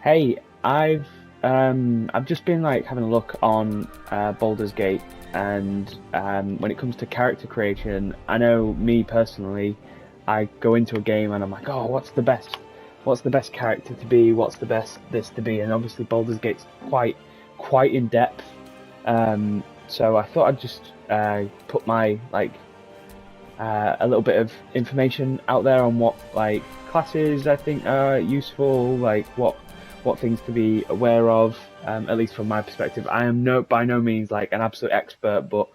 Hey, I've just been like having a look on Baldur's Gate, and when it comes to character creation, I know me personally, I go into a game and I'm like, oh, what's the best character to be? What's the best this to be? And obviously Baldur's Gate's quite in depth. So I thought I'd just put my a little bit of information out there on what like classes I think are useful, like what things to be aware of. At least from my perspective, I am no by no means like an absolute expert, but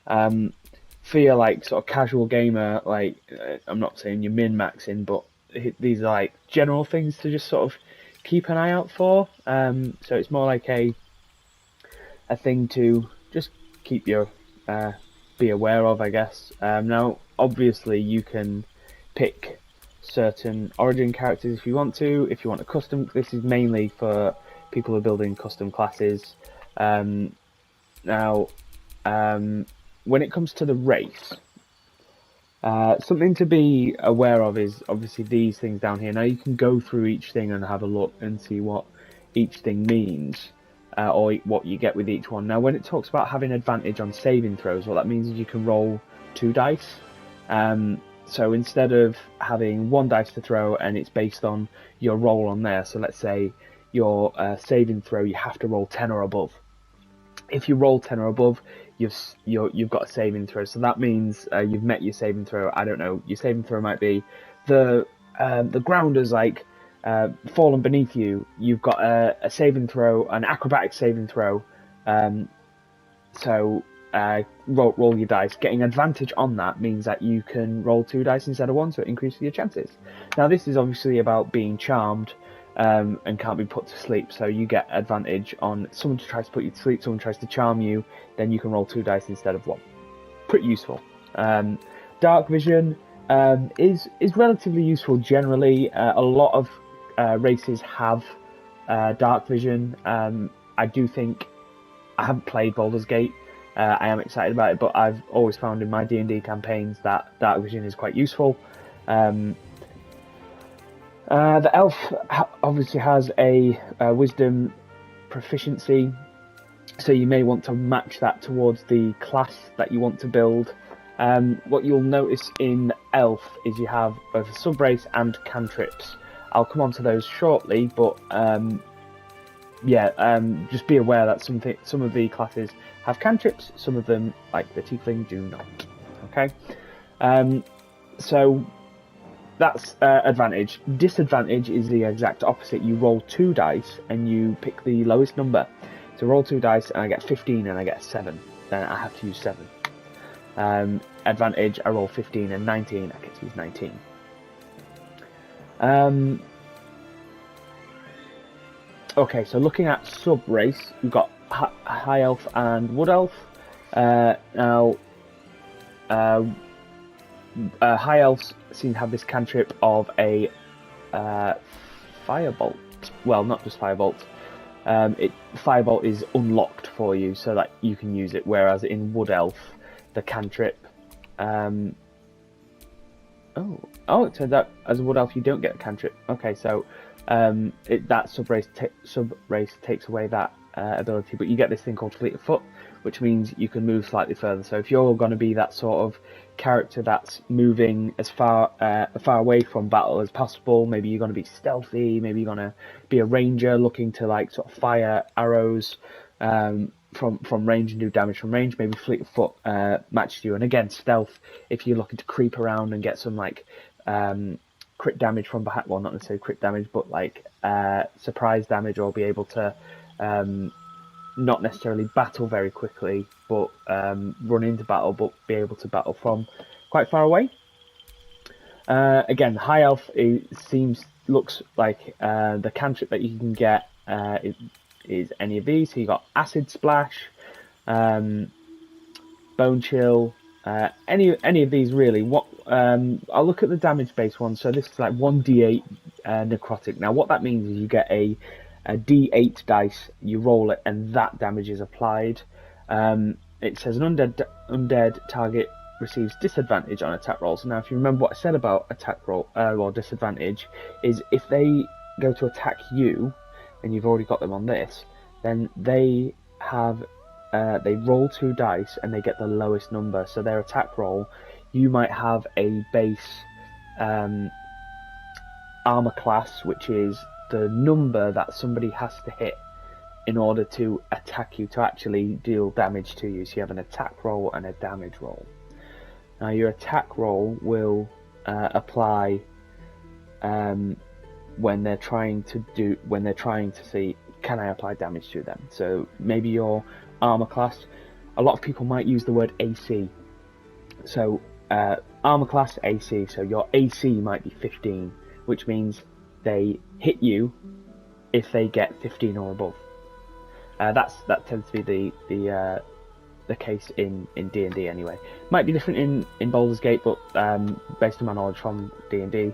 um, for your like sort of casual gamer, like I'm not saying you're min maxing, but these are like general things to just sort of keep an eye out for. So it's more like a thing to just keep your be aware of, I guess. Now, obviously, you can pick certain origin characters if you want to. If you want a custom, this is mainly for people who are building custom classes. Um, now, when it comes to the race, something to be aware of is obviously these things down here. Now you can go through each thing and have a look and see what each thing means, or what you get with each one. Now, when it talks about having advantage on saving throws, what that means is you can roll two dice. So instead of having one dice to throw and it's based on your roll on there, so let's say your saving throw, you have to roll 10 or above. If you roll 10 or above, you've got a saving throw. So that means you've met your saving throw. I don't know. Your saving throw might be the ground is like fallen beneath you. You've got a saving throw, an acrobatic saving throw. Um, so roll your dice. Getting advantage on that means that you can roll two dice instead of one, so it increases your chances. Now this is obviously about being charmed. And can't be put to sleep. So you get advantage on someone tries to put you to sleep, someone tries to charm you, then you can roll two dice instead of one. Pretty useful. Dark vision is relatively useful generally. A lot of races have dark vision. I do think I haven't played Baldur's Gate. I am excited about it, but I've always found in my D&D campaigns that dark vision is quite useful. The elf obviously has a wisdom proficiency, so you may want to match that towards the class that you want to build. What you'll notice in elf is you have both a subrace and cantrips. I'll come on to those shortly, but just be aware that some of the classes have cantrips, some of them, like the tiefling, do not. Okay, so that's advantage. Disadvantage is the exact opposite. You roll two dice and you pick the lowest number. So roll two dice and I get 15 and I get a 7. Then I have to use 7. Advantage, I roll 15 and 19. I get to use 19. Okay, so looking at sub-race, we've got High Elf and Wood Elf. Now, High Elves seem to have this cantrip of a Firebolt. Well, not just Firebolt. Firebolt is unlocked for you so that you can use it, whereas in Wood Elf, the cantrip... it turns out as a Wood Elf you don't get a cantrip. Okay, so that sub-race takes away that ability, but you get this thing called Fleet of Foot, which means you can move slightly further. So if you're going to be that sort of character that's moving as far away from battle as possible, maybe you're going to be stealthy, maybe you're going to be a ranger looking to like sort of fire arrows from range and do damage from range, maybe Fleet of Foot matches you. And again, stealth, if you're looking to creep around and get some like crit damage from behind, well, not necessarily crit damage, but like surprise damage, or be able to not necessarily battle very quickly, but run into battle, but be able to battle from quite far away. Again, High Elf looks like the cantrip that you can get is any of these. So you got Acid Splash, Bone Chill, any of these really. I'll look at the damage based one. So this is like 1d8 necrotic. Now what that means is you get a d8 dice, you roll it, and that damage is applied. It says an undead target receives disadvantage on attack rolls. Now, if you remember what I said about attack roll or disadvantage, is if they go to attack you, and you've already got them on this, then they have they roll 2 dice and they get the lowest number. So their attack roll, you might have a base armor class, which is the number that somebody has to hit in order to attack you, to actually deal damage to you. So you have an attack roll and a damage roll. Now your attack roll will apply when they're trying to see, can I apply damage to them? So maybe your armor class, a lot of people might use the word AC. So armor class AC, so your AC might be 15, which means they hit you if they get 15 or above. That tends to be the case in D&D anyway. Might be different in Baldur's Gate, but based on my knowledge from D&D,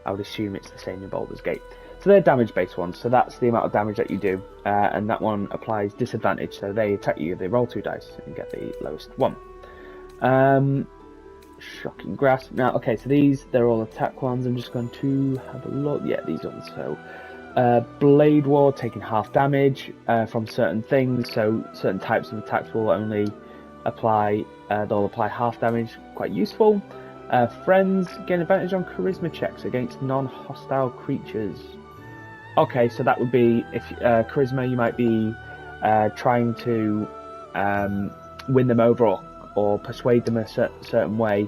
I would assume it's the same in Baldur's Gate. So they're damage-based ones, so that's the amount of damage that you do, and that one applies disadvantage, so they attack you, they roll 2 dice and get the lowest one. Shocking Grasp. Now, okay, so they're all attack ones. I'm just going to have a look. Yeah, these ones. So, Blade Ward, taking half damage from certain things, so certain types of attacks will only apply, they'll apply half damage, quite useful. Friends gain advantage on charisma checks against non-hostile creatures. Okay, so that would be, if charisma, you might be trying to win them over or persuade them a certain way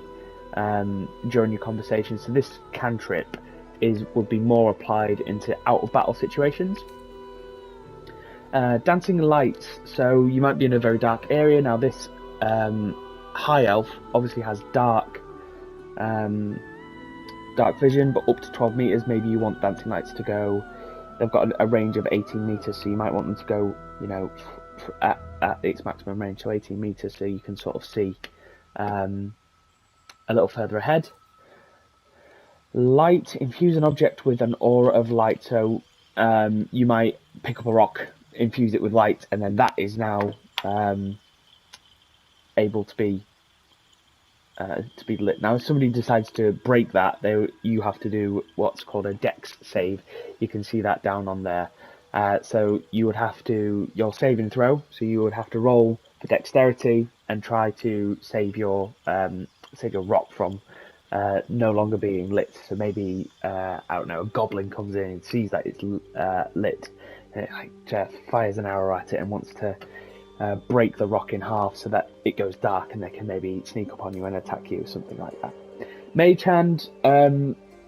during your conversation. So this cantrip would be more applied into out-of-battle situations. Dancing Lights, so you might be in a very dark area. Now this high elf obviously has dark vision, but up to 12 meters. Maybe you want Dancing Lights to go, they've got a range of 18 meters, so you might want them to go, you know, at its maximum range, so 18 meters, so you can sort of see a little further ahead. Light, infuse an object with an aura of light, so you might pick up a rock, infuse it with light, and then that is now able to be lit. Now if somebody decides to break that, you have to do what's called a dex save. You can see that down on there. So you would have to, your save and throw, so you would have to roll for dexterity and try to save your rock from no longer being lit. So maybe I don't know, a goblin comes in and sees that it's lit, and it fires an arrow at it and wants to break the rock in half so that it goes dark, and they can maybe sneak up on you and attack you or something like that. Mage Hand.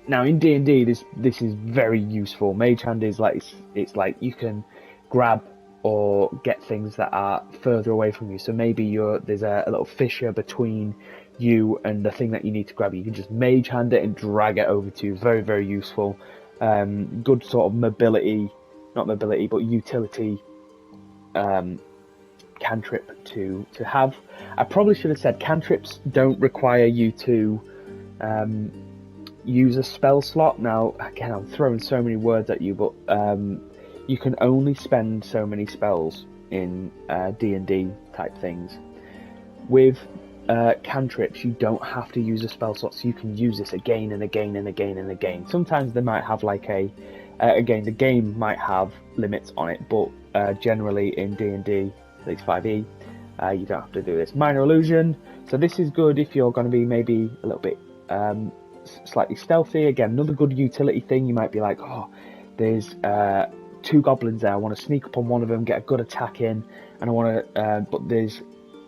Now in D&D, this is very useful. Mage Hand is like, it's like you can grab or get things that are further away from you. So maybe there's a little fissure between you and the thing that you need to grab. You can just Mage Hand it and drag it over to you. Very, very useful. Good sort of mobility, not mobility, but utility cantrip to have. I probably should have said cantrips don't require you to use a spell slot. Now again, I'm throwing so many words at you, but you can only spend so many spells in D&D type things. With cantrips, you don't have to use a spell slot, so you can use this again and again and again and again. Sometimes they might have like again, the game might have limits on it, but generally in D&D, at least 5e, you don't have to do this. Minor Illusion, so this is good if you're going to be maybe a little bit slightly stealthy. Again, another good utility thing. You might be like, oh, there's 2 goblins there, I want to sneak up on one of them, get a good attack in, and I want to but there's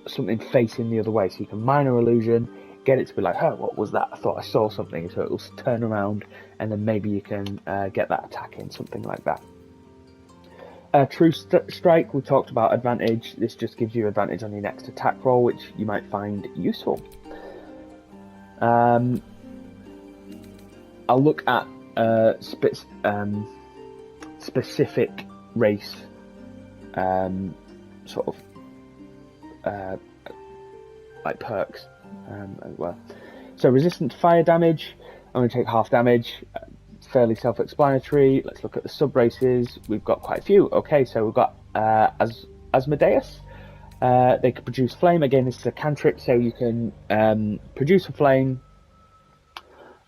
something facing the other way, so you can Minor Illusion, get it to be like, oh, what was that? I thought I saw something, so it'll turn around, and then maybe you can get that attack in, something like that. True Strike, we talked about advantage. This just gives you advantage on your next attack roll, which you might find useful. I'll look at specific race sort of like perks as well. So resistant to fire damage, I'm going to take half damage. Fairly self-explanatory. Let's look at the sub-races. We've got quite a few. Okay, so we've got Asmodeus. They can produce flame. Again, this is a cantrip, so you can produce a flame.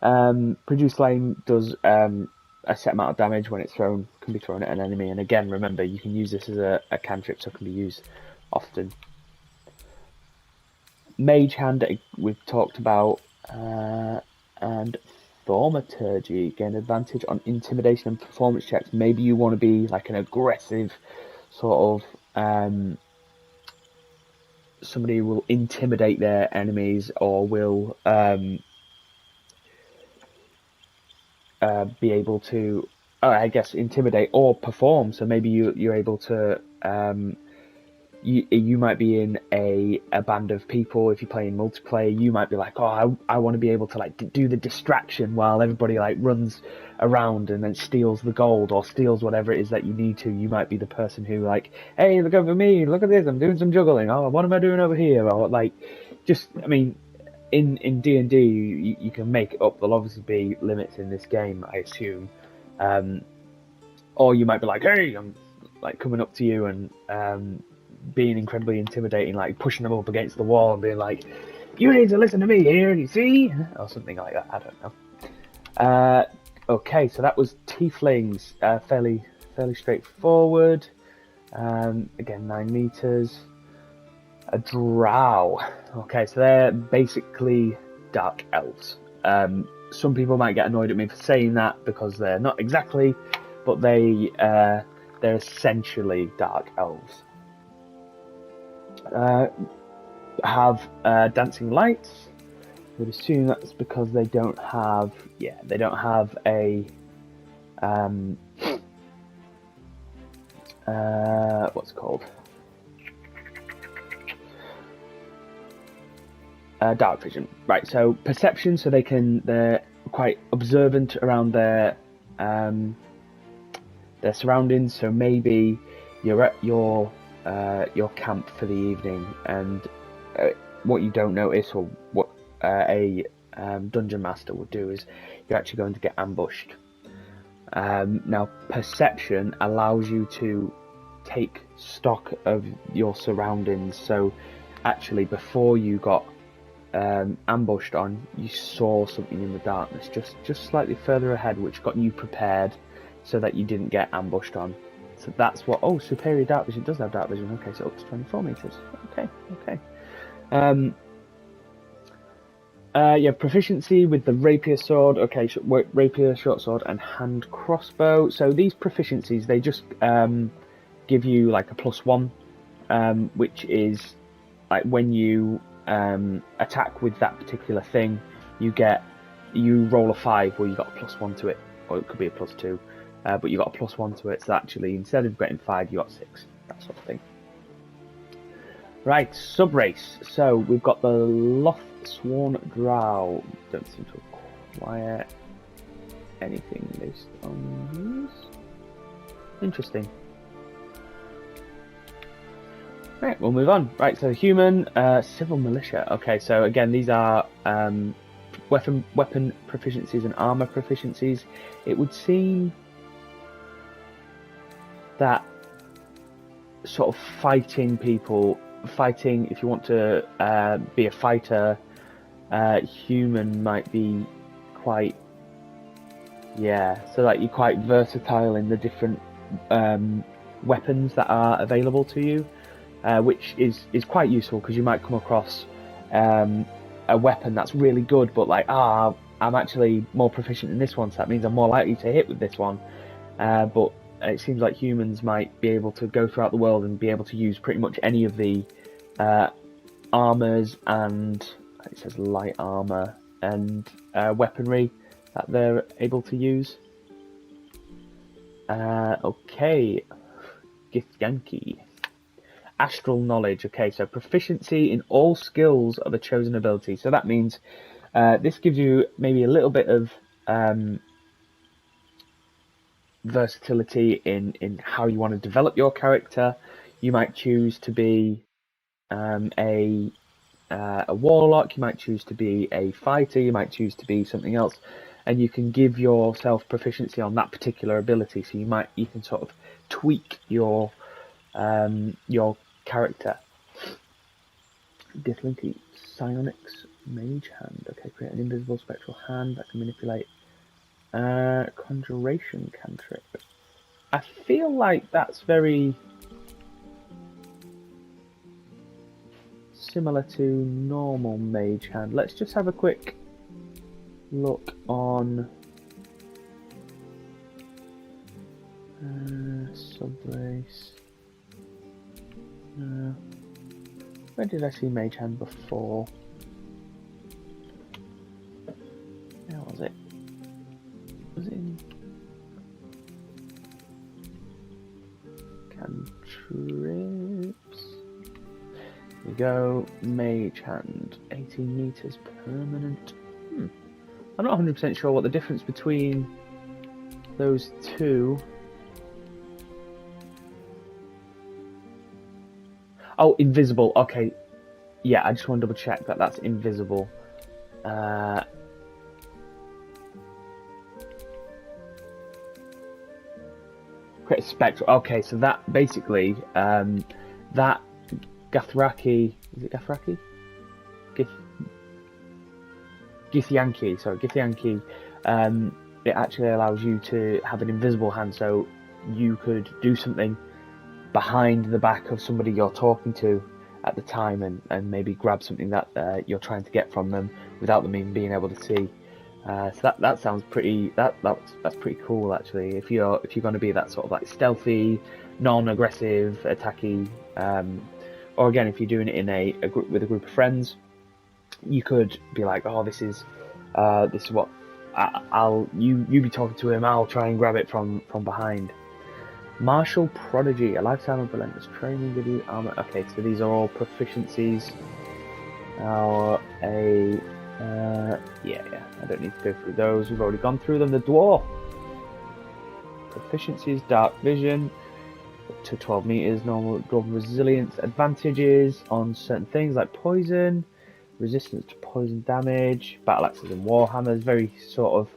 Produce flame does a set amount of damage when it's thrown can be thrown at an enemy. And again, remember, you can use this as a cantrip, so it can be used often. Mage Hand, we've talked about, and Thaumaturgy, gain advantage on intimidation and performance checks. Maybe you want to be like an aggressive sort of somebody who will intimidate their enemies, or will be able to, I guess, intimidate or perform. So maybe you're able to. You might be in a band of people. If you're playing multiplayer, you might be like, oh, I want to be able to like do the distraction while everybody like runs around and then steals the gold or steals whatever it is that you need to. You might be the person who like, hey, look over me, look at this, I'm doing some juggling. Oh, what am I doing over here? Or like, just, I mean, in D&D, you can make it up. There'll obviously be limits in this game, I assume. Or you might be like, hey, I'm like coming up to you and being incredibly intimidating, like pushing them up against the wall and being like, you need to listen to me here, you see? Or something like that, I don't know. Okay, so that was Tieflings, fairly straightforward. Again, 9 meters. A Drow. Okay, so they're basically dark elves. Some people might get annoyed at me for saying that because they're not exactly, but they're essentially dark elves. Have dancing lights. I would assume that's because they don't have a what's it called? Dark vision. Right, so perception, so they're quite observant around their surroundings. So maybe you're at your camp for the evening, and what you don't notice, or what a dungeon master would do, is you're actually going to get ambushed. Now, perception allows you to take stock of your surroundings. So, actually, before you got ambushed on, you saw something in the darkness just slightly further ahead, which got you prepared so that you didn't get ambushed on. So that's what. Oh, superior dark vision does have dark vision. Okay, so up to 24 meters. Okay. Yeah, proficiency with the rapier sword. Okay, rapier, short sword, and hand crossbow. So these proficiencies, they just give you like a +1, which is like when you attack with that particular thing, you roll a 5, where you got a +1 to it, or it could be a +2. But you got a +1 to it, so actually instead of getting 5, you got 6, that sort of thing. Right, sub-race. So we've got the Loth-sworn Drow. Don't seem to acquire anything based on these. Interesting. Right, we'll move on. Right, so human, civil militia. Okay, so again, these are weapon proficiencies and armor proficiencies. It would seem that sort of fighting, if you want to be a fighter, human might be quite, so like you're quite versatile in the different weapons that are available to you, which is quite useful, because you might come across a weapon that's really good, but like, I'm actually more proficient in this one, so that means I'm more likely to hit with this one, but it seems like humans might be able to go throughout the world and be able to use pretty much any of the armors, and it says light armor, and weaponry that they're able to use. Okay, Githyanki. Astral knowledge. Okay, so proficiency in all skills of a chosen ability. So that means this gives you maybe a little bit of versatility in how you want to develop your character. You might choose to be a warlock, you might choose to be a fighter, you might choose to be something else, and you can give yourself proficiency on that particular ability. So you can sort of tweak your character. Githyanki, psionics, mage hand. Okay, create an invisible spectral hand that can manipulate conjuration cantrip. I feel like that's very similar to normal mage hand. Let's just have a quick look on subrace. Where did I see mage hand before? Where was it? Was it in cantrips? Here we go. Mage hand, 18 meters permanent. I'm not 100% sure what the difference between those two. Oh, invisible. Okay. Yeah, I just want to double check that that's invisible. Create a spectral. Okay, so that basically, that Gathraki. Is it Gathraki? Githyanki. Sorry, Githyanki. It actually allows you to have an invisible hand, so you could do something behind the back of somebody you're talking to at the time, and maybe grab something that you're trying to get from them without them even being able to see. So that sounds pretty. That's pretty cool actually. If you're going to be that sort of like stealthy, non-aggressive, attacky, or again if you're doing it in a group with a group of friends, you could be like, oh, this is what you be talking to him. I'll try and grab it from behind. Martial Prodigy, a lifetime of relentless training, give you armor. Okay, so these are all proficiencies. Now, yeah, I don't need to go through those. We've already gone through them. The Dwarf. Proficiencies, Dark Vision, up to 12 meters, normal Dwarf Resilience, advantages on certain things like poison, resistance to poison damage, battle axes and warhammers, very sort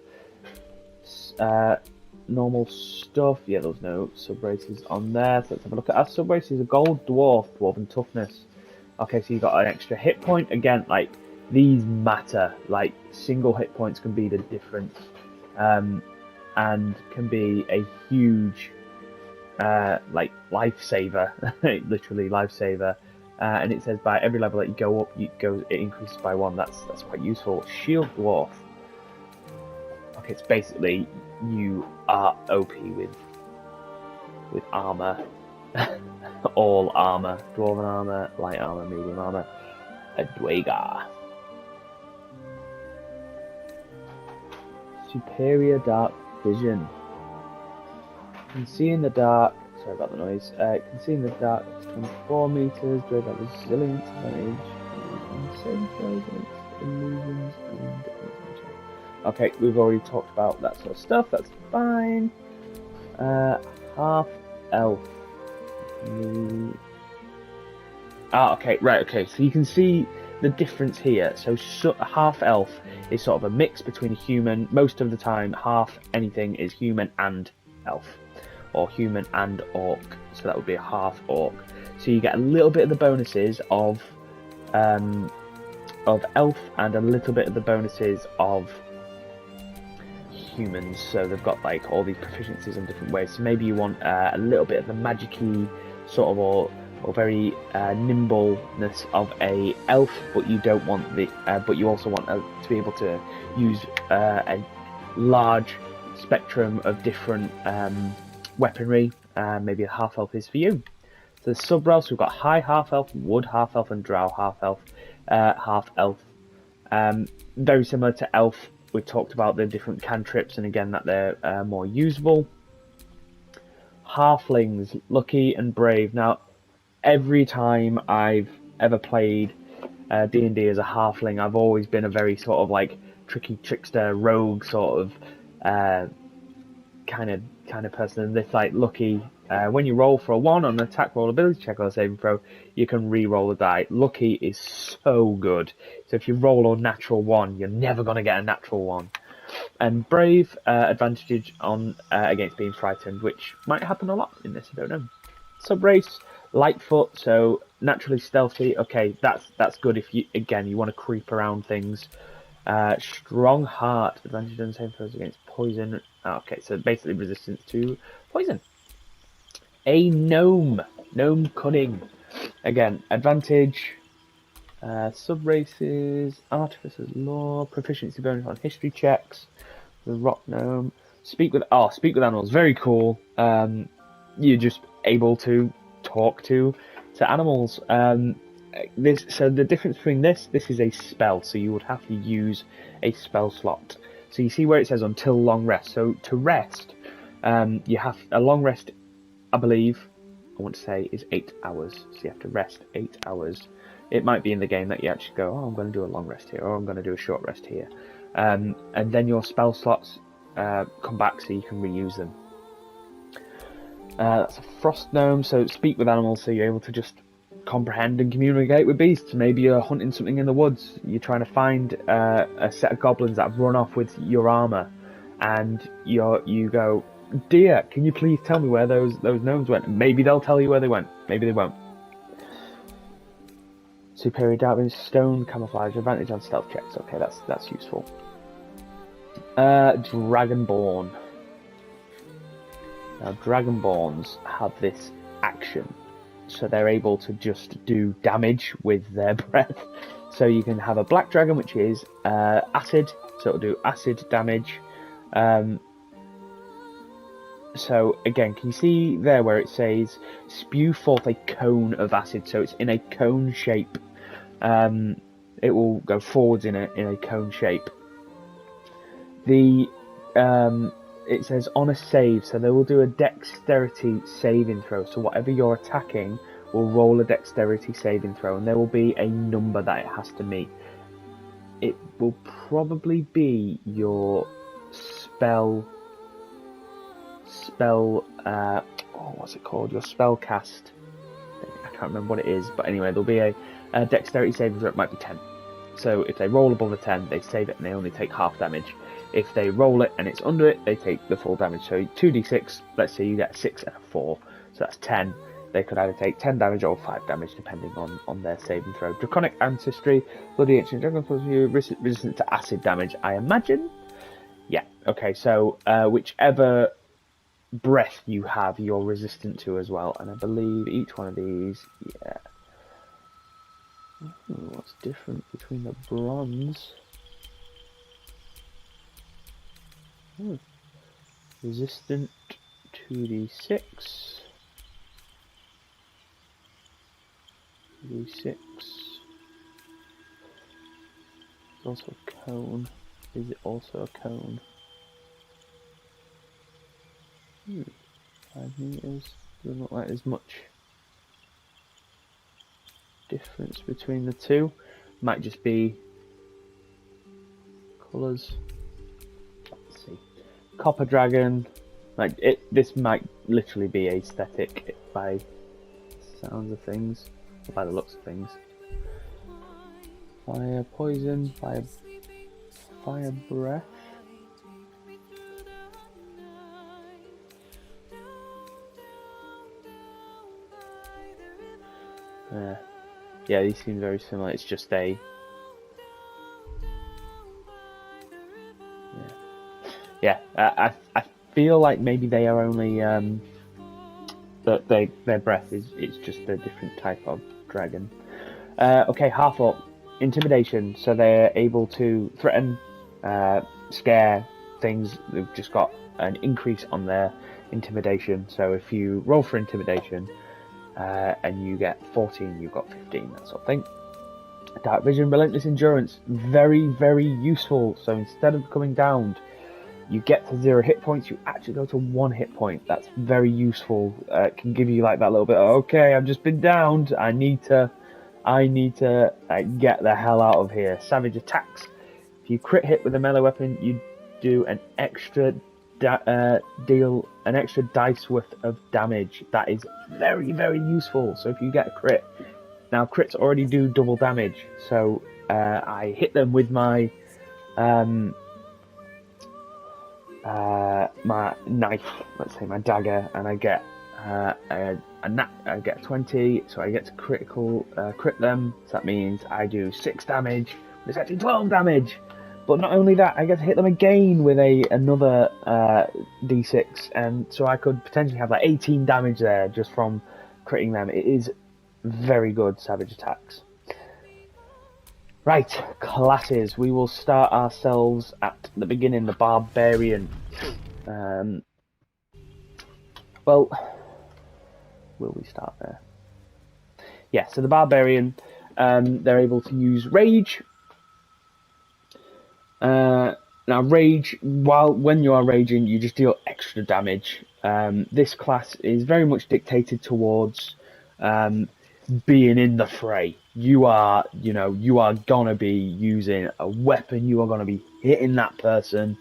of normal stuff. Yeah, there's no sub-races on there. So let's have a look at our sub-races. A gold dwarf, dwarven toughness. Okay, so you got an extra hit point. Again, like, these matter. Like, single hit points can be the difference. And can be a huge, like, lifesaver. Literally lifesaver. And it says by every level that you go up, it increases by 1. That's quite useful. Shield dwarf. Okay, it's basically you are OP with armor, all armor, dwarven armor, light armor, medium armor. A Dwager. Superior dark vision. Can see in the dark. Sorry about the noise. Can see in the dark. It's 24 meters. Dwager resilience advantage. Saving throws against illusions and. Okay, we've already talked about that sort of stuff. That's fine. Half elf. Okay, right. Okay, so you can see the difference here. So half elf is sort of a mix between a human. Most of the time, half anything is human and elf, or human and orc. So that would be a half orc. So you get a little bit of the bonuses of elf and a little bit of the bonuses of humans. So they've got like all these proficiencies in different ways. So maybe you want a little bit of the magic-y sort of or very nimbleness of a elf, but you don't want the but you also want to be able to use a large spectrum of different weaponry. Maybe a half elf is for you. So the sub-race, we've got high half elf, wood half elf, and drow half elf. Very similar to elf. We talked about the different cantrips, and again that they're more usable. Halflings, lucky and brave. Now, every time I've ever played D&D as a halfling, I've always been a very sort of like tricky trickster, rogue sort of kind of person. And this like lucky. When you roll for a 1 on an attack roll, ability check, or a saving throw, you can re-roll the die. Lucky is so good. So if you roll a natural 1, you're never going to get a natural 1. And brave, advantage on against being frightened, which might happen a lot in this, I don't know. Subrace, lightfoot, so naturally stealthy. Okay, that's good if you want to creep around things. Strong heart, advantage on saving throws against poison. Okay, so basically resistance to poison. A gnome. Gnome cunning. Again, advantage. Sub races, artificers law, proficiency bonus on history checks. The rock gnome. Speak with animals. Very cool. You're just able to talk to animals. So the difference between this is a spell, so you would have to use a spell slot. So you see where it says until long rest. So to rest, you have a long rest. I believe I want to say is 8 hours. So you have to rest 8 hours. It might be in the game that you actually go, oh, I'm going to do a long rest here, or I'm going to do a short rest here, and then your spell slots come back so you can reuse them. That's a frost gnome, so speak with animals, so you're able to just comprehend and communicate with beasts. Maybe you're hunting something in the woods, you're trying to find a set of goblins that have run off with your armor, and you go, dear, can you please tell me where those gnomes went? Maybe they'll tell you where they went, maybe they won't. Superior damage, stone, camouflage, advantage on stealth checks. Okay, that's useful. Dragonborn. Now, Dragonborns have this action, so they're able to just do damage with their breath. So you can have a black dragon, which is acid, so it'll do acid damage. So again, can you see there where it says spew forth a cone of acid? So it's in a cone shape. It will go forwards in a cone shape. It says on a save, so they will do a dexterity saving throw. So whatever you're attacking will roll a dexterity saving throw, and there will be a number that it has to meet. It will probably be your spell. What's it called? Your spell cast. I can't remember what it is, but anyway, there'll be a dexterity saving throw. It might be 10. So if they roll above a 10, they save it and they only take half damage. If they roll it and it's under it, they take the full damage. So 2d6, let's say you get a 6 and a 4, so that's 10. They could either take 10 damage or 5 damage, depending on their saving throw. Draconic Ancestry, Bloody Ancient Dragon plus you, resistant to acid damage, I imagine? Yeah, okay, so whichever breath you have, you're resistant to as well. And I believe each one of these, yeah. What's different between the bronze? Resistant 2d6. 2d6. It's also a cone. Is it also a cone? 5 meters. Doesn't look like there's much difference between the two. Might just be colours. Let's see. Copper dragon. Like this might literally be aesthetic by sounds of things, or by the looks of things. Fire poison. Fire breath. Yeah, these seem very similar. It's just a I feel like maybe they are only that their breath is just a different type of dragon. Okay, half up intimidation, so they're able to threaten, scare things. They've just got an increase on their intimidation. So if you roll for intimidation and you get 14, you've got 15, that sort of thing. Dark vision, relentless endurance, very, very useful. So instead of coming down, you get to 0 hit points, you actually go to 1 hit point. That's very useful. It can give you like that little bit of, okay, I've just been downed, I need to get the hell out of here. Savage attacks. If you crit hit with a melee weapon, you do an extra deal an extra dice worth of damage. That is very, very useful. So if you get a crit, now crits already do double damage. So I hit them with my my knife, let's say my dagger, and I get I get 20, so I get to crit them. So that means I do 6 damage, but it's actually 12 damage. But not only that, I get to hit them again with another d6, and so I could potentially have like 18 damage there just from critting them. It is very good savage attacks. Right, classes. We will start ourselves at the beginning, the Barbarian. Well, will we start there? Yeah, so the Barbarian, they're able to use Rage. Now, Rage, when you are raging, you just deal extra damage. This class is very much dictated towards being in the fray. You are gonna be using a weapon. You are gonna be hitting that person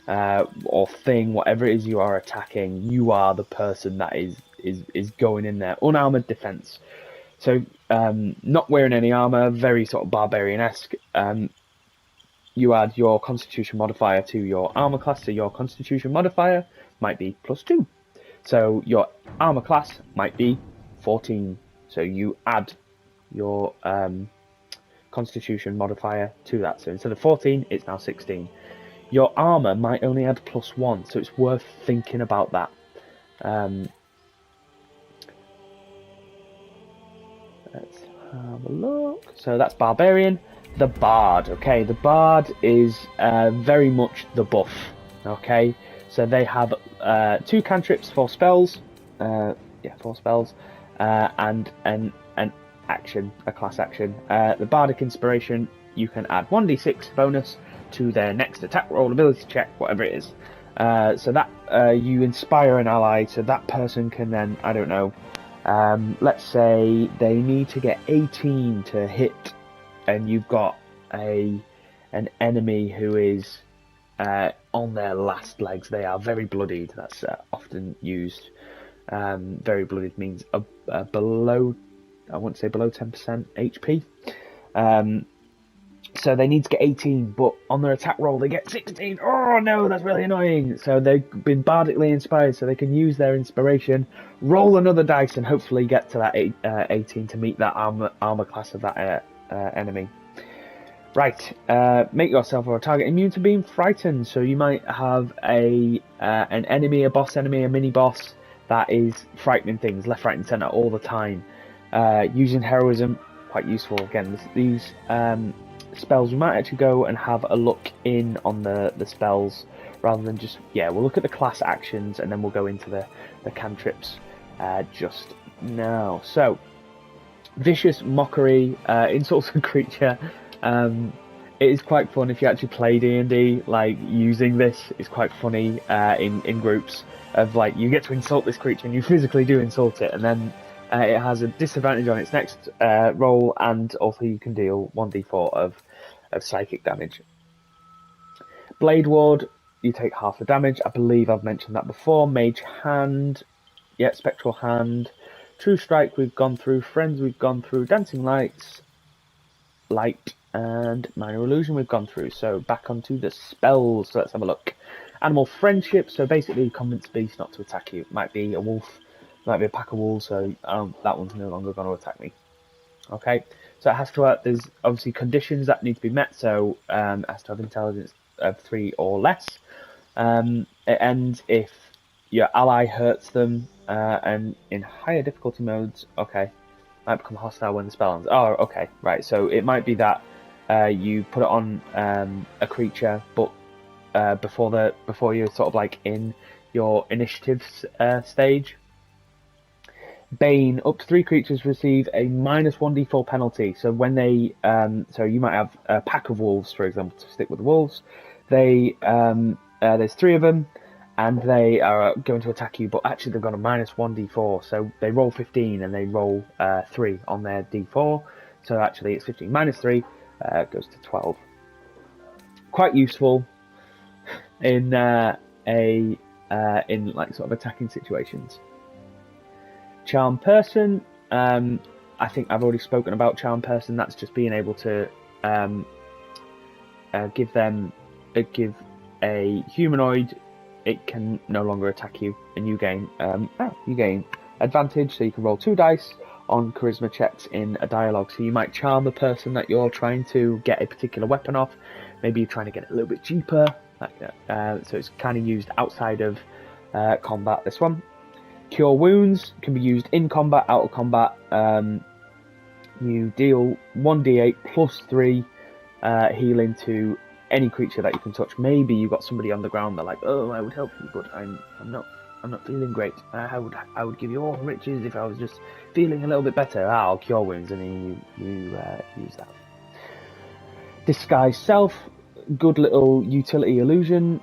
or thing, whatever it is you are attacking. You are the person that is going in there. Unarmored defense. So, not wearing any armor, very sort of barbarian-esque. You add your Constitution modifier to your armor class, so your Constitution modifier might be +2. So your armor class might be 14. So you add your Constitution modifier to that. So instead of 14, it's now 16. Your armor might only add +1, so it's worth thinking about that. Let's have a look. So that's Barbarian. The Bard. Okay, the Bard is very much the buff. Okay, so they have 2 cantrips, 4 spells. 4 spells, and an action, a class action. The Bardic Inspiration, you can add 1d6 bonus to their next attack roll, ability check, whatever it is. So that you inspire an ally, so that person can then, I don't know, let's say they need to get 18 to hit, and you've got an enemy who is on their last legs. They are very bloodied. That's often used. Very bloodied means below, I wouldn't say below 10% HP. So they need to get 18, but on their attack roll they get 16. Oh no, that's really annoying. So they've been bardically inspired, so they can use their inspiration, roll another dice, and hopefully get to that 18 to meet that armor class of that enemy. Right, make yourself or a target immune to being frightened. So you might have an enemy, a boss enemy, a mini boss that is frightening things left, right, and centre all the time. Using heroism, quite useful. Again, these spells, we might actually go and have a look in on the spells rather than just, we'll look at the class actions and then we'll go into the cantrips just now. So, Vicious Mockery, insults a creature. It is quite fun if you actually play D&D, like using this is quite funny in groups of like you get to insult this creature and you physically do insult it, and then it has a disadvantage on its next roll, and also you can deal 1d4 of psychic damage. Blade Ward, you take half the damage. I believe I've mentioned that before. Mage Hand, Spectral Hand. True Strike we've gone through. Friends we've gone through. Dancing Lights, Light, and Minor Illusion we've gone through. So back onto the spells. So let's have a look. Animal Friendship, so basically convince beast not to attack you. It might be a wolf, might be a pack of wolves, so that one's no longer going to attack me. Okay, so it has to there's obviously conditions that need to be met, so it has to have intelligence of 3 or less. It ends if your ally hurts them, and in higher difficulty modes, might become hostile when the spell ends. Oh, okay, right, so it might be that you put it on a creature, but before you're sort of like in your initiative stage. Bane, up to 3 creatures receive a -1d4 penalty. So when they, so you might have a pack of wolves, for example, to stick with the wolves. They, there's 3 of them, and they are going to attack you, but actually they've got a -1d4. So they roll 15 and they roll 3 on their d4. So actually it's 15 -3 goes to 12. Quite useful in in like sort of attacking situations. Charm Person, I think I've already spoken about Charm Person. That's just being able to give a humanoid, it can no longer attack you, and you gain advantage. So you can roll 2 dice on charisma checks in a dialogue. So you might charm the person that you're trying to get a particular weapon off. maybe you're trying to get it a little bit cheaper. So it's kind of used outside of combat. This one, Cure Wounds, can be used in combat, out of combat. You deal 1d8 plus 3 healing to any creature that you can touch. Maybe you've got somebody on the ground. They're like, "Oh, I would help you, but I'm not feeling great. I would give you all the riches if I was just feeling a little bit better." I'll Cure Wounds, and then you use that. Disguise Self, good little utility illusion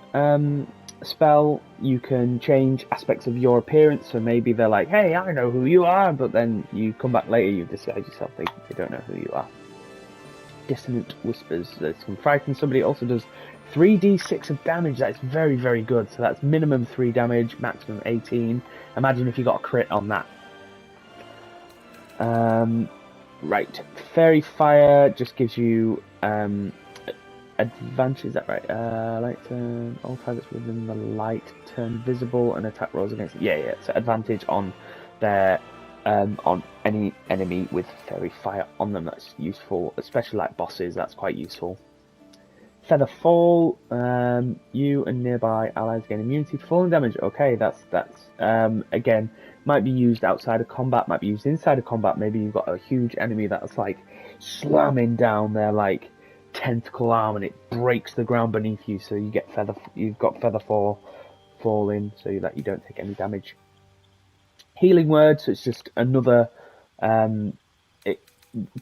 spell. You can change aspects of your appearance, so maybe they're like, "Hey, I know who you are," but then you come back later, you disguise yourself, they don't know who you are. Dissonant Whispers, this can frighten somebody. It also does 3d6 of damage. That is very, very good. So that's minimum 3 damage, maximum 18. Imagine if you got a crit on that. Right, Fairy Fire just gives you advantage, is that right? Light turn, all targets within the light turn visible and attack rolls against it. Yeah, so advantage on their on any enemy with Fairy Fire on them. That's useful, especially like bosses, that's quite useful. Feather Fall, you and nearby allies gain immunity to falling damage. Okay, that's again, might be used outside of combat, might be used inside of combat. Maybe you've got a huge enemy that's like slamming down their like tentacle arm and it breaks the ground beneath you, so you've got Feather Fall falling so that you don't take any damage. Healing Word, so it's just another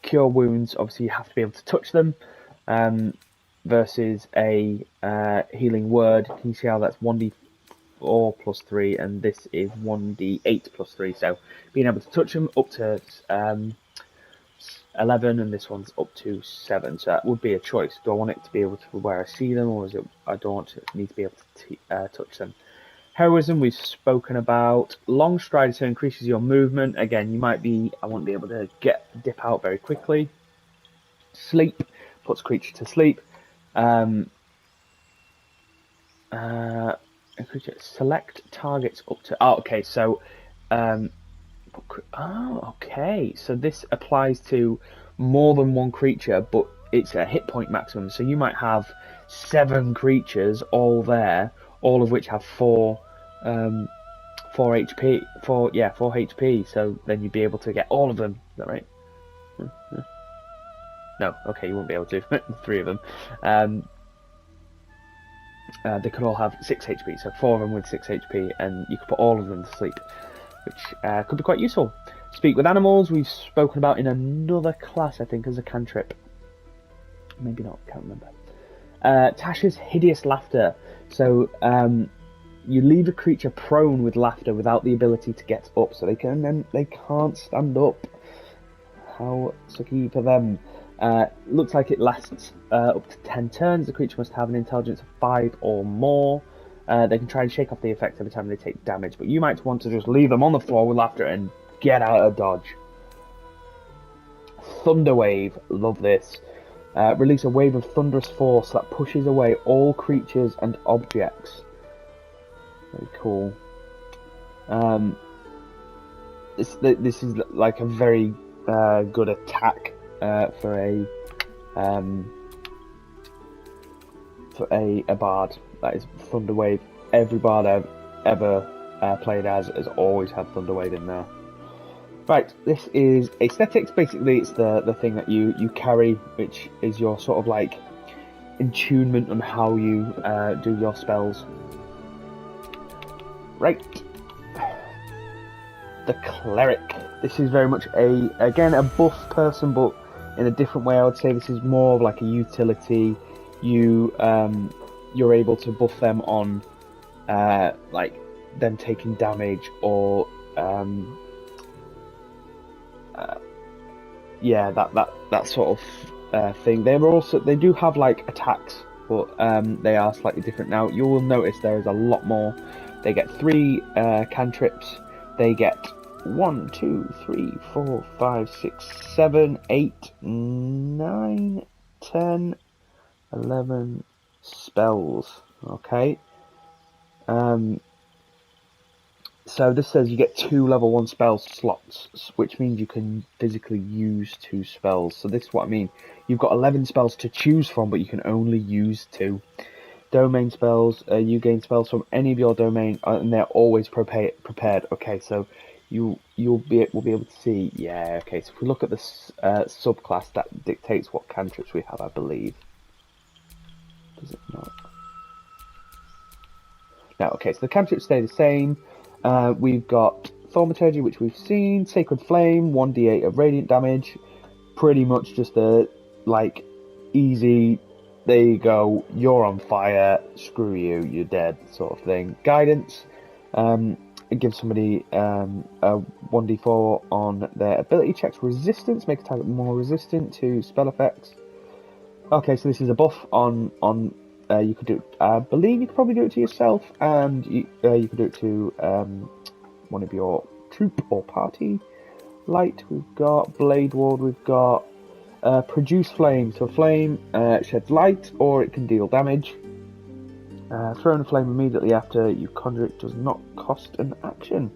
Cure Wounds. Obviously, you have to be able to touch them. Versus a Healing Word. Can you see how that's 1d4 plus 3, and this is 1d8 plus 3? So being able to touch them up to 11, and this one's up to 7. So that would be a choice. Do I want it to be able to where I see them, or is it I don't need to be able to touch them? Heroism we've spoken about. Long Strider, so increases your movement. Again, I won't be able to dip out very quickly. Sleep puts creature to sleep. Select targets up to. Oh, okay. So, okay. So this applies to more than one creature, but it's a hit point maximum. So you might have 7 creatures all there, all of which have 4 HP. 4 HP. So then you'd be able to get all of them. Is that right? No. Okay, you won't be able to. 3 of them. They could all have 6 HP, so 4 of them with 6 HP, and you could put all of them to sleep, which could be quite useful. Speak with Animals, we've spoken about in another class, I think, as a cantrip. Maybe not, can't remember. Tasha's Hideous Laughter. So you leave a creature prone with laughter without the ability to get up, so they can't stand up. How sucky for them. Looks like it lasts up to 10 turns. The creature must have an intelligence of 5 or more. They can try and shake off the effect every time they take damage, but you might want to just leave them on the floor with laughter and get out of dodge. Thunderwave, love this. Release a wave of thunderous force that pushes away all creatures and objects. Very cool. This is like a very good attack for a bard. That is Thunderwave. Every bard I've ever played as has always had Thunderwave in there. Right, this is aesthetics. Basically, it's the thing that you carry, which is your sort of like attunement on how you do your spells. Right, the Cleric. This is very much again a buff person, but in a different way. I would say this is more of like a utility. You're able to buff them on like them taking damage or that sort of thing. They do have like attacks, but they are slightly different. Now you will notice there is a lot more. They get 3 cantrips. They get 1, 2, 3, 4, 5, 6, 7, 8, 9, 10, 11 spells. Okay. So this says you get 2 level 1 spell slots, which means you can physically use 2 spells. So this is what I mean. You've got 11 spells to choose from, but you can only use 2. Domain spells, you gain spells from any of your domain, and they're always prepared. Okay, so we'll be able to see. Yeah, okay. So if we look at the subclass, that dictates what cantrips we have, I believe. Does it not? No. Okay, so the cantrips stay the same. We've got Thaumaturgy, which we've seen. Sacred Flame, 1d8 of radiant damage. Pretty much just a easy. There you go, you're on fire, screw you, you're dead, sort of thing. Guidance, it gives somebody a 1d4 on their ability checks. Resistance, make a target more resistant to spell effects. Okay, so this is a buff on you could do it, I believe you could probably do it to yourself, and you could do it to one of your troop or party. Light, we've got Blade Ward, we've got Produce Flame. So flame sheds light, or it can deal damage. Throwing a flame immediately after you conjure it does not cost an action.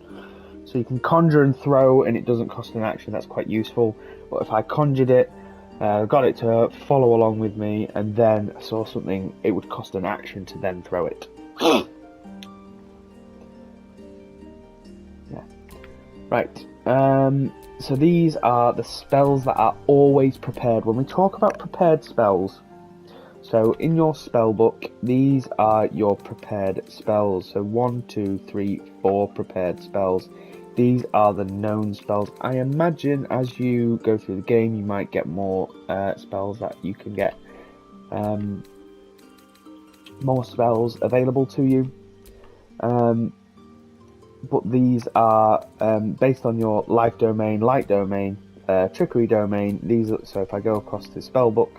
So you can conjure and throw, and it doesn't cost an action. That's quite useful. But if I conjured it, got it to follow along with me, and then saw something, it would cost an action to then throw it. Yeah. Right. So these are the spells that are always prepared. When we talk about prepared spells, so in your spell book, these are your prepared spells. So 1, 2, 3, 4 prepared spells. These are the known spells. I imagine as you go through the game, you might get more spells that you can get more spells available to you. But these are based on your life domain, light domain, trickery domain. So if I go across the spell book,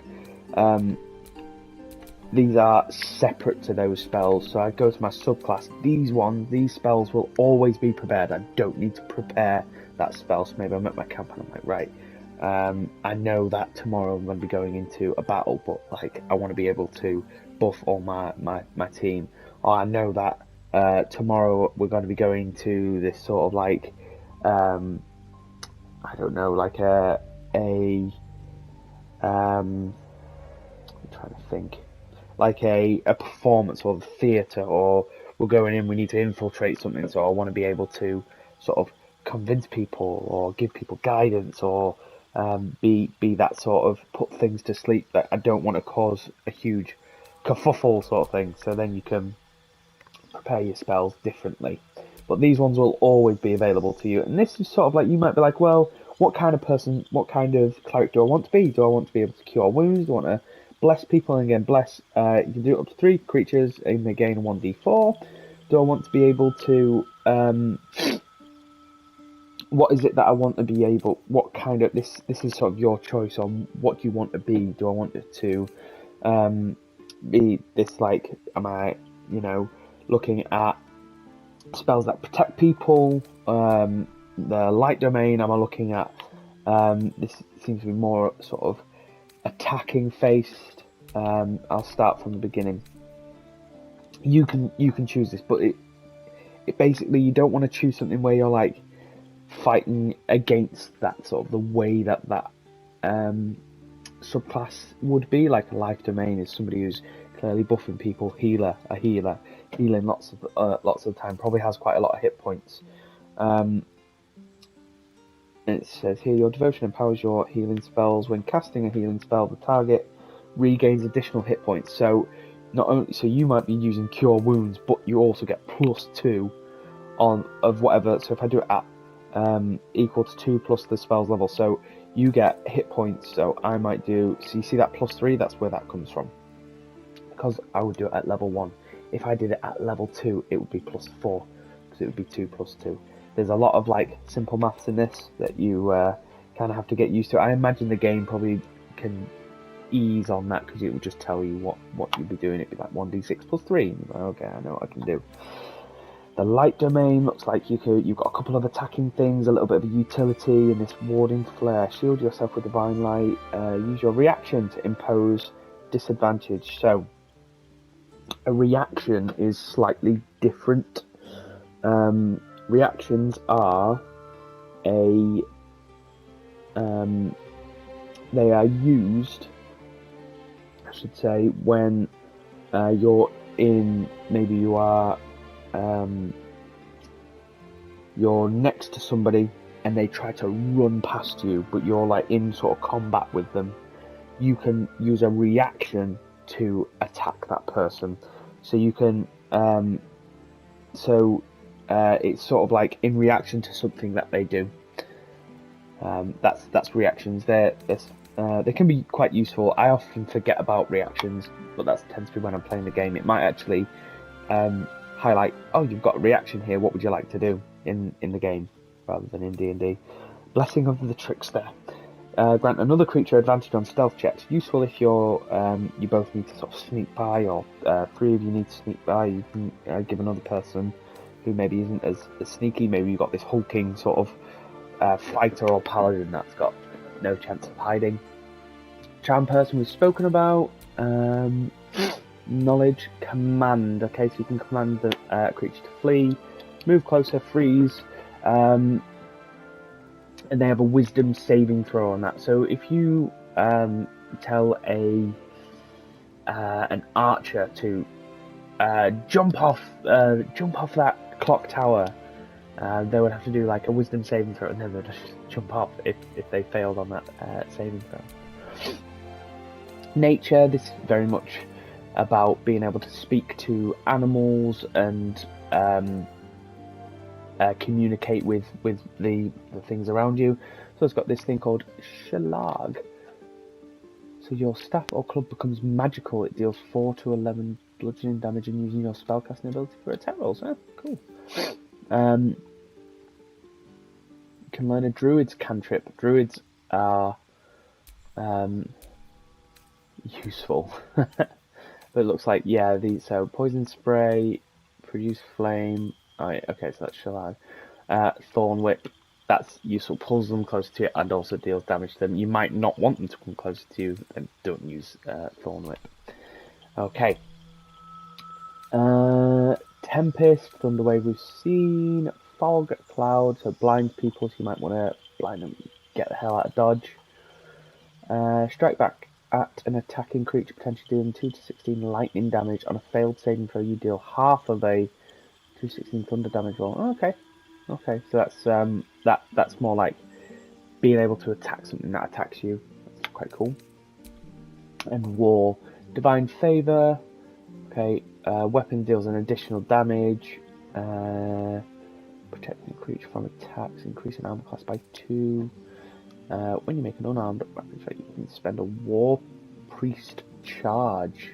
these are separate to those spells. So I go to my subclass. These spells will always be prepared. I don't need to prepare that spell. So maybe I'm at my camp and I'm like, right, I know that tomorrow I'm going to be going into a battle, but I want to be able to buff all my team. Or I know that tomorrow we're going to be going to this sort of I don't know, I'm trying to think, a performance or the theatre, or we're going in, we need to infiltrate something, so I want to be able to sort of convince people or give people guidance, or be that sort of put things to sleep that I don't want to cause a huge kerfuffle sort of thing. So then you can prepare your spells differently, but these ones will always be available to you. And this is sort of you might be like, well, what kind of person, what kind of cleric do I want to be? Do I want to be able to cure wounds? Do I want to bless people? And again, bless, you can do it up to 3 creatures and they gain 1d4. Do I want to be able to what is it that I want to be able, what kind of, this is sort of your choice on what you want to be. Do I want it to be this, am I, looking at spells that protect people, the light domain? Am I looking at this seems to be more sort of attacking faced? I'll start from the beginning. You can choose this, but it basically, you don't want to choose something where you're fighting against that sort of the way that subclass would be. Like a life domain is somebody who's clearly buffing people. A healer healing lots of the time, probably has quite a lot of hit points. It says here, your devotion empowers your healing spells. When casting a healing spell, the target regains additional hit points. So not only, so you might be using cure wounds, but you also get +2 of whatever. So if I do it at equal to 2 plus the spell's level, so you get hit points. So I might do, so you see that +3, that's where that comes from, because I would do it at level 1. If I did it at level 2, it would be +4, because it would be 2 plus 2. There's a lot of simple maths in this that you kind of have to get used to. I imagine the game probably can ease on that, because it will just tell you what you'd be doing. It'd be 1d6 plus 3. And you're like, okay, I know what I can do. The light domain looks like you've got a couple of attacking things, a little bit of a utility, and this warding flare. Shield yourself with divine light. Use your reaction to impose disadvantage. So a reaction is slightly different. reactions are they are used, I should say, when you're in, maybe you're next to somebody and they try to run past you, but you're like in sort of combat with them. You can use a reaction to attack that person. So you can, it's sort of like in reaction to something that they do. That's reactions. They can be quite useful. I often forget about reactions, but that tends to be when I'm playing the game. It might actually highlight, oh, you've got a reaction here. What would you like to do in the game, rather than in D&D? Blessing of the Trickster. Grant another creature advantage on stealth checks. Useful if you're you both need to sort of sneak by, or three of you need to sneak by. You can give another person who maybe isn't as sneaky. Maybe you've got this hulking sort of fighter or paladin that's got no chance of hiding. Charm person we've spoken about. Knowledge command. Okay, so you can command the creature to flee, move closer, freeze. And they have a wisdom saving throw on that. So if you tell an archer to jump off that clock tower, they would have to do like a wisdom saving throw, and then they'd just jump off if they failed on that saving throw. Nature. This is very much about being able to speak to animals and communicate with the things around you. So it's got this thing called Shalag. So your staff or club becomes magical. It deals 4 to 11 bludgeoning damage and using your spellcasting ability for attack rolls. Cool. You can learn a druid's cantrip. Druids are useful. But it looks like, yeah, so poison spray, produce flame. Right, okay, so that's Shalag. Thorn Whip, that's useful, pulls them closer to you and also deals damage to them. You might not want them to come closer to you, then don't use Thorn Whip. Okay. Tempest, Thunderwave we've seen. Fog, Cloud, so blind people, so you might want to blind them, get the hell out of dodge. Strike back at an attacking creature, potentially dealing 2 to 16 lightning damage. On a failed saving throw, you deal half of a 216 thunder damage roll. Oh, okay, so that's more like being able to attack something that attacks you. That's quite cool. And War, Divine Favor. Okay, weapon deals an additional damage. Protecting a creature from attacks, increasing armor class by 2. When you make an unarmed weapon fight, you can spend a War Priest charge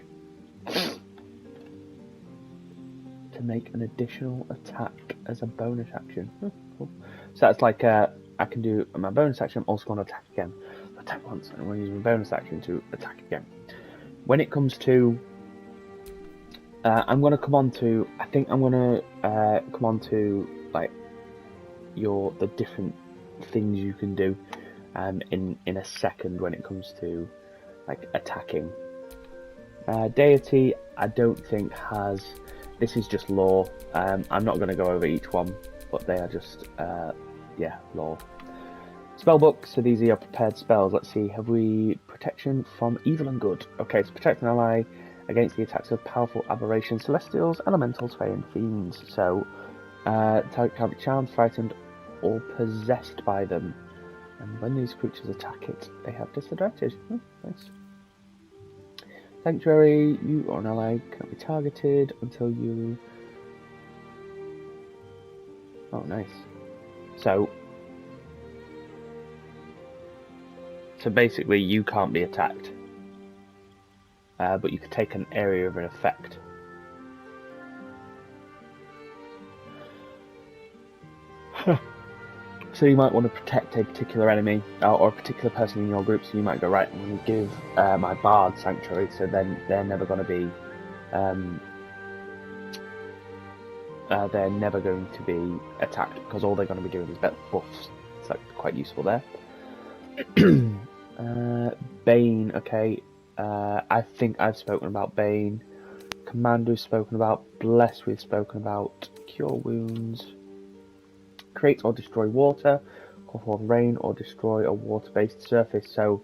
to make an additional attack as a bonus action. Cool. So that's like I can do my bonus action. I'm also going to attack again. Attack once, and I'm going to use my bonus action to attack again. When it comes to, I'm going to come on to. I think I'm going to come on to like the different things you can do in a second when it comes to like attacking. Deity, I don't think has. This is just lore. I'm not going to go over each one, but they are just, lore. Spellbook, so these are your prepared spells. Let's see, have we protection from evil and good? Okay, so protect an ally against the attacks of powerful aberrations, celestials, elementals, fae, and fiends. So, target can't be charmed, frightened, or possessed by them. And when these creatures attack it, they have disadvantage. Oh, nice. Sanctuary, you or an ally cannot be targeted until you... Oh, nice. So basically you can't be attacked. But you could take an area of an effect. So you might want to protect a particular enemy or a particular person in your group, so you might go, right, I'm going to give my bard sanctuary, so then they're never going to be attacked, because all they're going to be doing is buffs. It's like quite useful there. Bane, okay. I think I've spoken about Bane. Command we've spoken about. Bless we've spoken about. Cure wounds. create or destroy water, call forth rain, or destroy a water-based surface. So,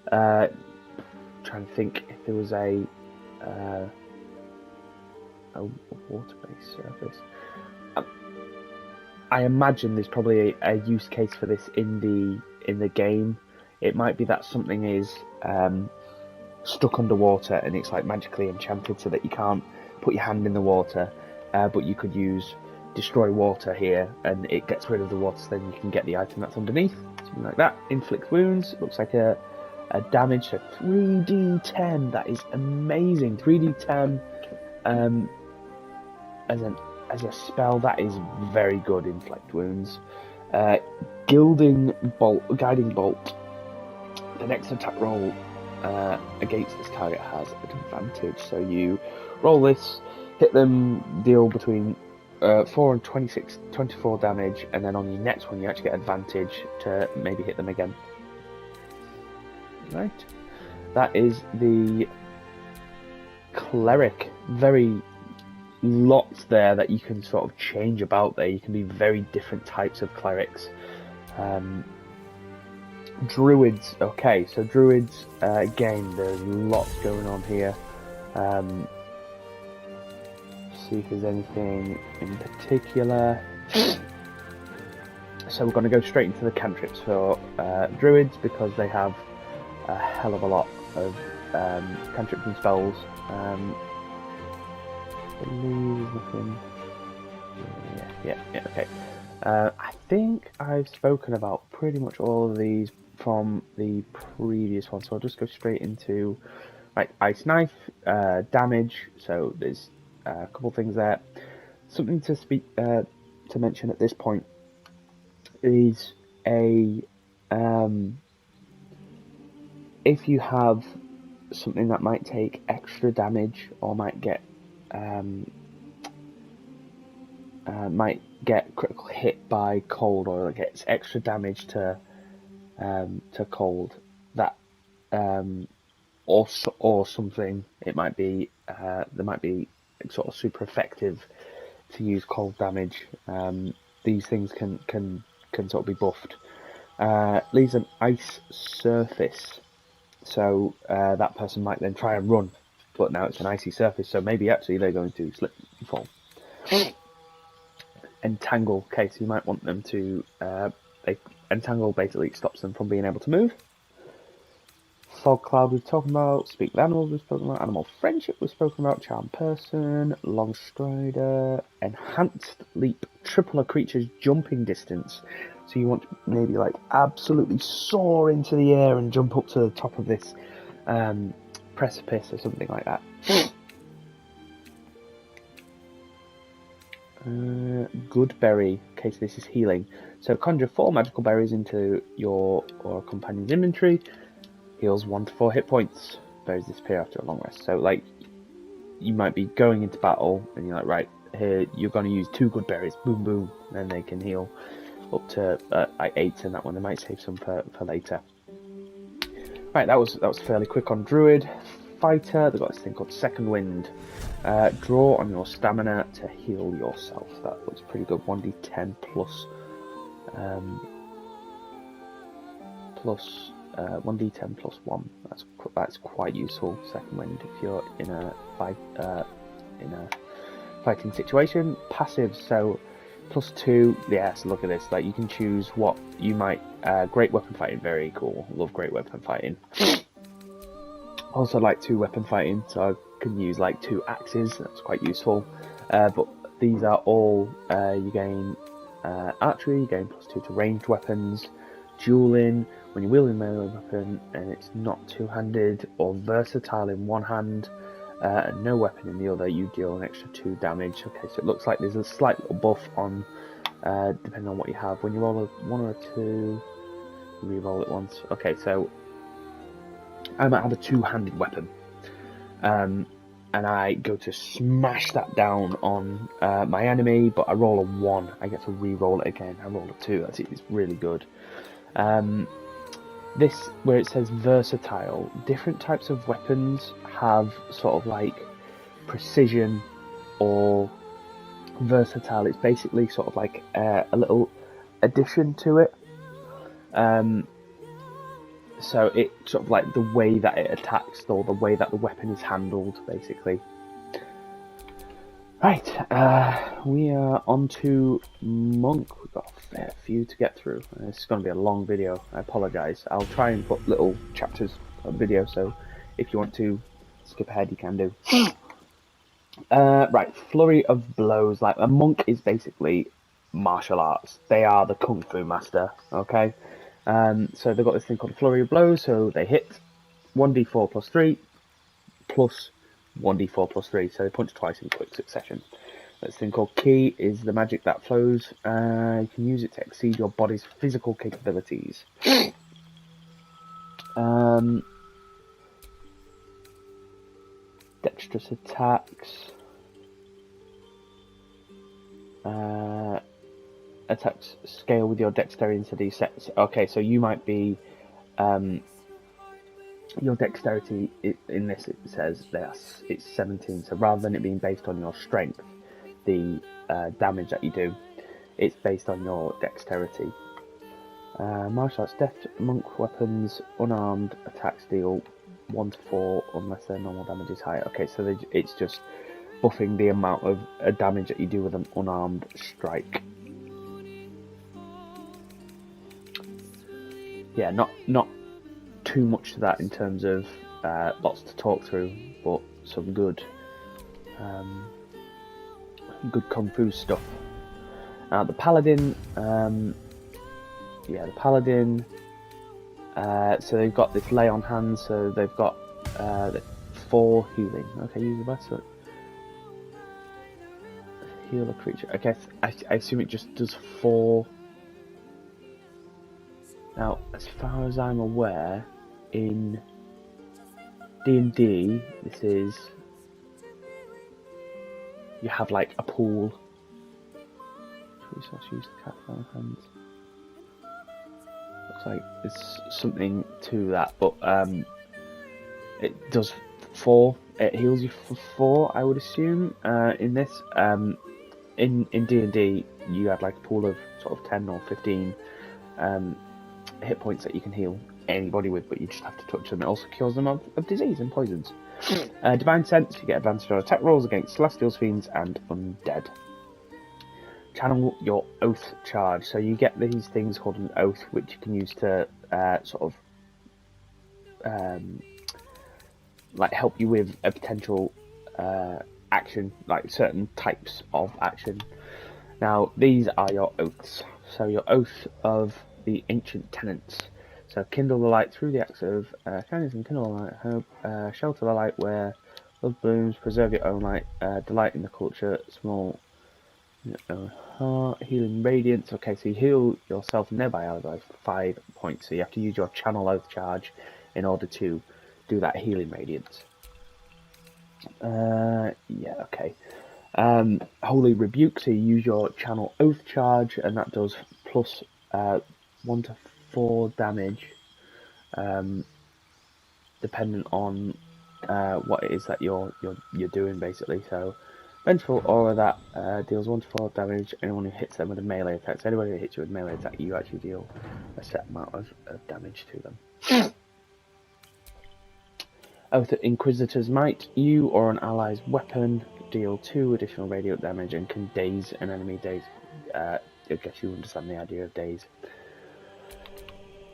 trying to think if there was a water-based surface. I imagine there's probably a use case for this in the game. It might be that something is stuck underwater and it's like magically enchanted so that you can't put your hand in the water, but you could use destroy water here and it gets rid of the water, so then you can get the item that's underneath. Something like that. Inflict wounds. Looks like a damage, so 3d10. That is amazing. 3d10 as a spell, that is very good. Inflict wounds. Guiding bolt. The next attack roll against this target has advantage. So you roll this, hit them, deal between 4 and 24 damage, and then on your next one you actually get advantage to maybe hit them again. Right. That is the cleric. Very lots there that you can sort of change about there. You can be very different types of clerics. Druids. Okay, so druids, again, there's lots going on here. See if there's anything in particular. So we're going to go straight into the cantrips for druids, because they have a hell of a lot of cantrips and spells. Okay. I think I've spoken about pretty much all of these from the previous one, so I'll just go straight into like ice knife, damage. So there's a couple things there. Something to mention at this point is if you have something that might take extra damage or might get critical hit by cold, or gets extra damage to cold, that or something, it might be there might be sort of super effective to use cold damage. These things can sort of be buffed. Leaves an ice surface, so that person might then try and run, but now it's an icy surface, so maybe actually they're going to slip and fall. Entangle. Okay, so you might want them to entangle basically stops them from being able to move. Fog cloud we've talked about. Speak with animals we've spoken about. Animal friendship we've spoken about. Charm person. Long strider. Enhanced leap. Triple a creature's jumping distance. So you want to maybe like absolutely soar into the air and jump up to the top of this precipice or something like that. Good berry. Okay, so this is healing. So conjure 4 magical berries into your or companion's inventory. Heals 1 to 4 hit points. Berries disappear after a long rest. So like, you might be going into battle and you're like, right, here you're going to use 2 good berries. Boom, boom. And then they can heal up to like 8 in that one. They might save some for later. Right, that was fairly quick on druid. Fighter, they've got this thing called Second Wind. Draw on your stamina to heal yourself. That looks pretty good. 1d10 plus 1d10 plus 1. That's quite useful. Second Wind if you're in a fighting situation. Passive, so plus 2. Yeah, so look at this. Like, you can choose what you might. Great weapon fighting, very cool. Love great weapon fighting. Also like 2 weapon fighting, so I can use like 2 axes. That's quite useful. But these are all you gain archery. You gain plus 2 to ranged weapons. Dueling, when you're wielding a melee weapon and it's not two-handed or versatile in one hand and no weapon in the other, you deal an extra 2 damage. Okay, so it looks like there's a slight little buff on depending on what you have. When you roll a 1 or a 2, you re-roll it once. Okay, so I might have a 2-handed weapon, and I go to smash that down on my enemy, but I roll a 1, I get to re-roll it again. I roll a 2, it's really good. This, where it says versatile, different types of weapons have sort of like precision or versatile. It's basically sort of like a little addition to it. So it sort of like the way that it attacks or the way that the weapon is handled, basically. Right, we are on to Monk. We've got a fair few to get through. This is going to be a long video. I apologise. I'll try and put little chapters of the video, so if you want to skip ahead, you can do. Right, flurry of blows. Like a monk is basically martial arts. They are the kung fu master. Okay, so they've got this thing called flurry of blows. So they hit 1d4 plus 3 plus 1d4 plus 3. So they punch twice in quick succession. This thing called ki is the magic that flows. You can use it to exceed your body's physical capabilities. Dexterous attacks. Attacks scale with your dexterity into these sets. Okay, so you might be your dexterity in this, it says it's 17. So rather than it being based on your strength, the damage that you do, it's based on your dexterity. Martial arts deft monk weapons unarmed attacks deal 1 to 4 unless their normal damage is higher. Okay, so it's just buffing the amount of damage that you do with an unarmed strike. Yeah, not too much to that in terms of lots to talk through, but some good kung fu stuff. The paladin, the paladin. So they've got this lay on hands. So they've got 4 healing. Okay, use the best. Heal a creature. Okay, I assume it just does 4. Now, as far as I'm aware, in D&D, this is, you have like a pool. Resource use the cat hands. Looks like there's something to that, but it does 4. It heals you for 4, I would assume. In this, in D&D, you have like a pool of sort of 10 or 15 hit points that you can heal anybody with, but you just have to touch them. It also cures them of disease and poisons. Divine Sense, you get advantage on attack rolls against celestials, fiends, and undead. Channel your oath charge. So you get these things called an oath, which you can use to sort of like help you with a potential action, like certain types of action. Now these are your oaths. So your oath of the ancient tenants. So kindle the light through the acts of kindness and kindle the light, hope, shelter the light where love blooms, preserve your own light, delight in the culture, small heart, healing radiance. Okay, so you heal yourself and nearby allies for 5 points. So you have to use your channel oath charge in order to do that healing radiance. Yeah, okay. Holy rebuke. So you use your channel oath charge, and that does plus 1 to 4 damage, dependent on what it is that you're doing, basically. So vengeful aura that deals 1 to 4 damage. Anyone who hits them with a melee attack. So anybody that hits you with a melee attack, you actually deal a set amount of damage to them. Oath of Inquisitor's Might. You or an ally's weapon deal 2 additional radiant damage and can daze an enemy. Daze. I guess you understand the idea of daze.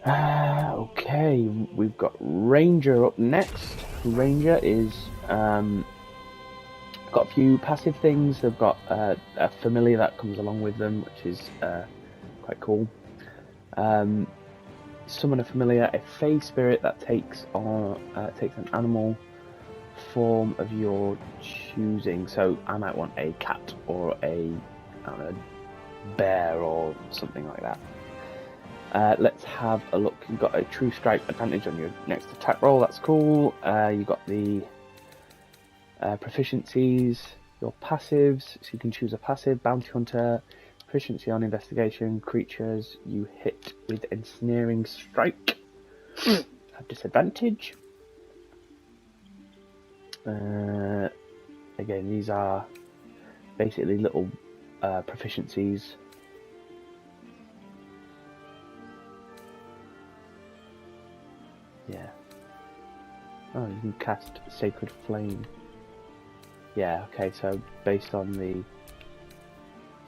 Okay, we've got Ranger up next. Ranger is got a few passive things. They've got a familiar that comes along with them, which is quite cool. Summon a familiar, a fey spirit that takes an animal form of your choosing. So I might want a cat or a bear or something like that. Let's have a look. You've got a true strike advantage on your next attack roll. That's cool. You've got the proficiencies, your passives. So you can choose a passive. Bounty Hunter, proficiency on investigation. Creatures you hit with ensnaring strike have disadvantage. Again, these are basically little proficiencies. Yeah. Oh, you can cast Sacred Flame. Yeah, okay, so based on the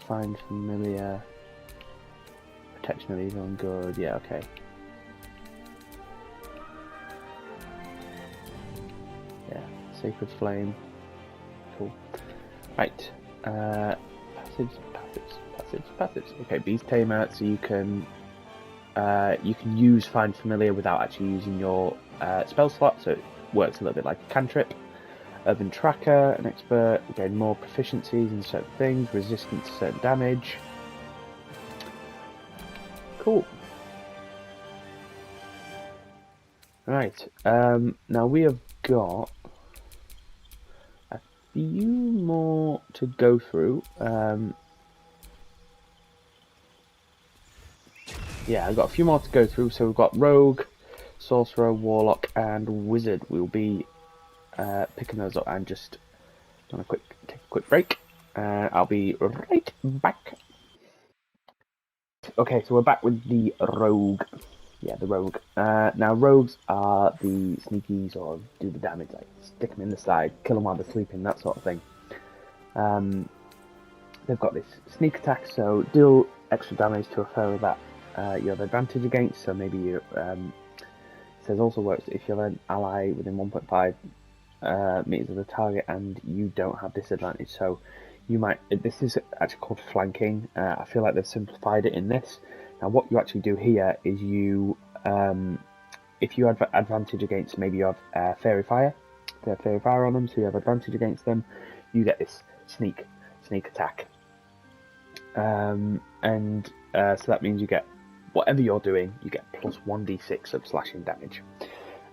Find Familiar, Protection of Evil and Good, yeah, okay. Yeah, Sacred Flame. Cool. Right. Passives. Okay, Beast Tamer, so you can use Find Familiar without actually using your spell slot, so it works a little bit like a cantrip. Urban Tracker, an expert, gain more proficiencies in certain things, resistance to certain damage. Cool. Right, now we have got a few more to go through. Yeah, I've got a few more to go through. So we've got Rogue, Sorcerer, Warlock, and Wizard. We'll be picking those up and just take a quick break. I'll be right back. Okay, so we're back with the Rogue. Yeah, the Rogue. Now, Rogues are the sneaky sort of do the damage, like stick them in the side, kill them while they're sleeping, that sort of thing. They've got this sneak attack, so deal extra damage to a foe that you have advantage against. So maybe you. It says also works if you have an ally within 1.5 meters of the target and you don't have disadvantage. So you might. This is actually called flanking. I feel like they've simplified it in this. Now, what you actually do here is you, if you have advantage against, maybe you have Fairy Fire. They have Fairy Fire on them, so you have advantage against them. You get this sneak attack, so that means you get whatever you're doing, you get plus 1d6 of slashing damage.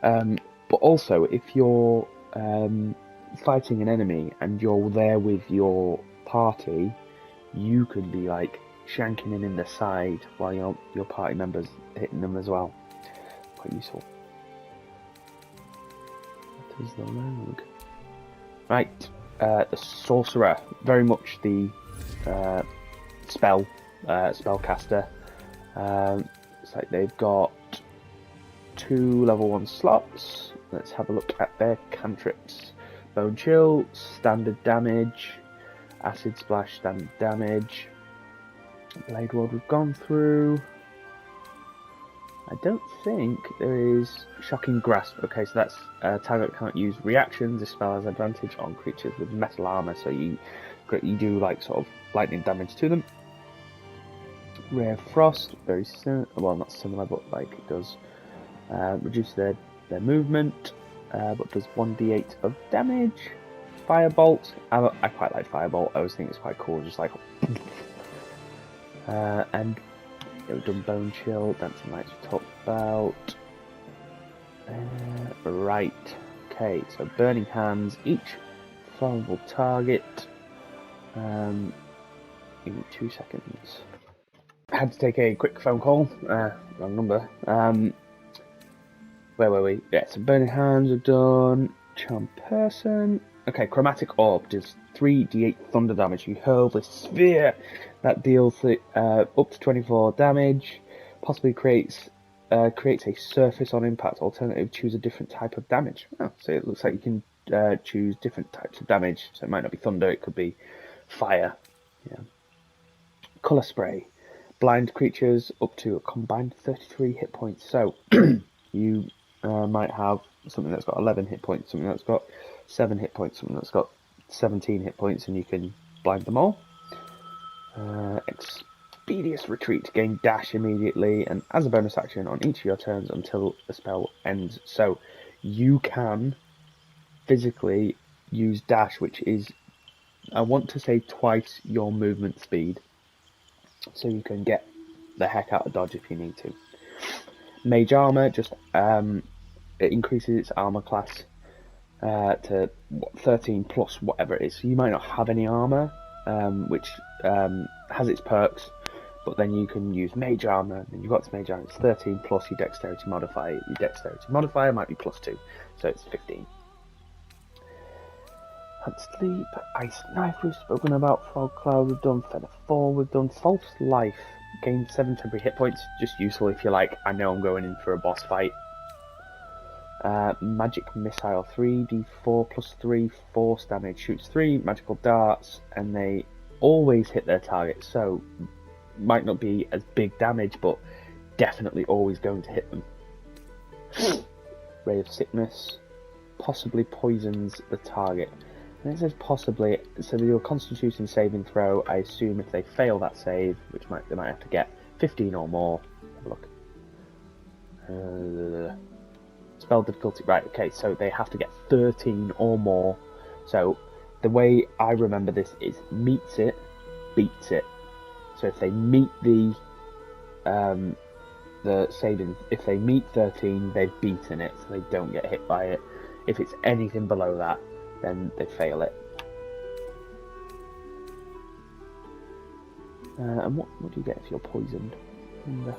But also, if you're fighting an enemy and you're there with your party, you could be like shanking him in the side while your party members hitting them as well. Quite useful. That is the Rogue. Right, the Sorcerer, very much the spellcaster. It's like they've got 2 level 1 slots. Let's have a look at their cantrips. Bone Chill, standard damage. Acid Splash, standard damage. Blade Ward we've gone through. I don't think there is Shocking Grasp. Okay, so that's target can't use reactions. This spell has advantage on creatures with metal armor, so you do like sort of lightning damage to them. Rare Frost, very similar. Well, not similar, but like it does reduce their movement, but does 1d8 of damage. Firebolt, I quite like Firebolt. I always think it's quite cool, just like. And we've done Bone Chill, Dancing Lights we talked about. Right, okay, so Burning Hands, each vulnerable target. Give me 2 seconds. I had to take a quick phone call, wrong number. Where were we? Yeah, so Burning Hands are done. Charm Person. Okay, Chromatic Orb does 3d8 thunder damage. You hurl the sphere that deals up to 24 damage. Possibly creates a surface on impact. Alternative, choose a different type of damage. Oh, so it looks like you can choose different types of damage. So it might not be thunder, it could be fire. Yeah. Colour Spray. Blind creatures up to a combined 33 hit points. So you might have something that's got 11 hit points, something that's got 7 hit points, something that's got 17 hit points, and you can blind them all. Expeditious Retreat, gain dash immediately, and as a bonus action on each of your turns until the spell ends. So you can physically use dash, which is, I want to say, twice your movement speed. So you can get the heck out of dodge if you need to. Mage Armor, just it increases its armor class to 13 plus whatever it is. So you might not have any armor, which has its perks, but then you can use Mage Armor, and you've got this Mage Armor, it's 13 plus your Dexterity modifier. Your Dexterity modifier might be plus 2, so it's 15. Had Sleep, Ice Knife we've spoken about, Fog Cloud we've done, Feather Fall we've done, False Life, gain 7 temporary hit points, just useful if you're like, I know I'm going in for a boss fight. Magic Missile, 3d4 plus 3 force damage, shoots 3 magical darts, and they always hit their target, so might not be as big damage, but definitely always going to hit them. Ray of Sickness, possibly poisons the target. And it says possibly, so they do a Constitution saving throw. I assume if they fail that save, which they might have to get 15 or more. Have a look. Spell difficulty, right, okay, so they have to get 13 or more. So the way I remember this is meets it, beats it. So if they meet the saving, if they meet 13, they've beaten it, so they don't get hit by it. If it's anything below that, then they fail it. And what do you get if you're poisoned? Oh.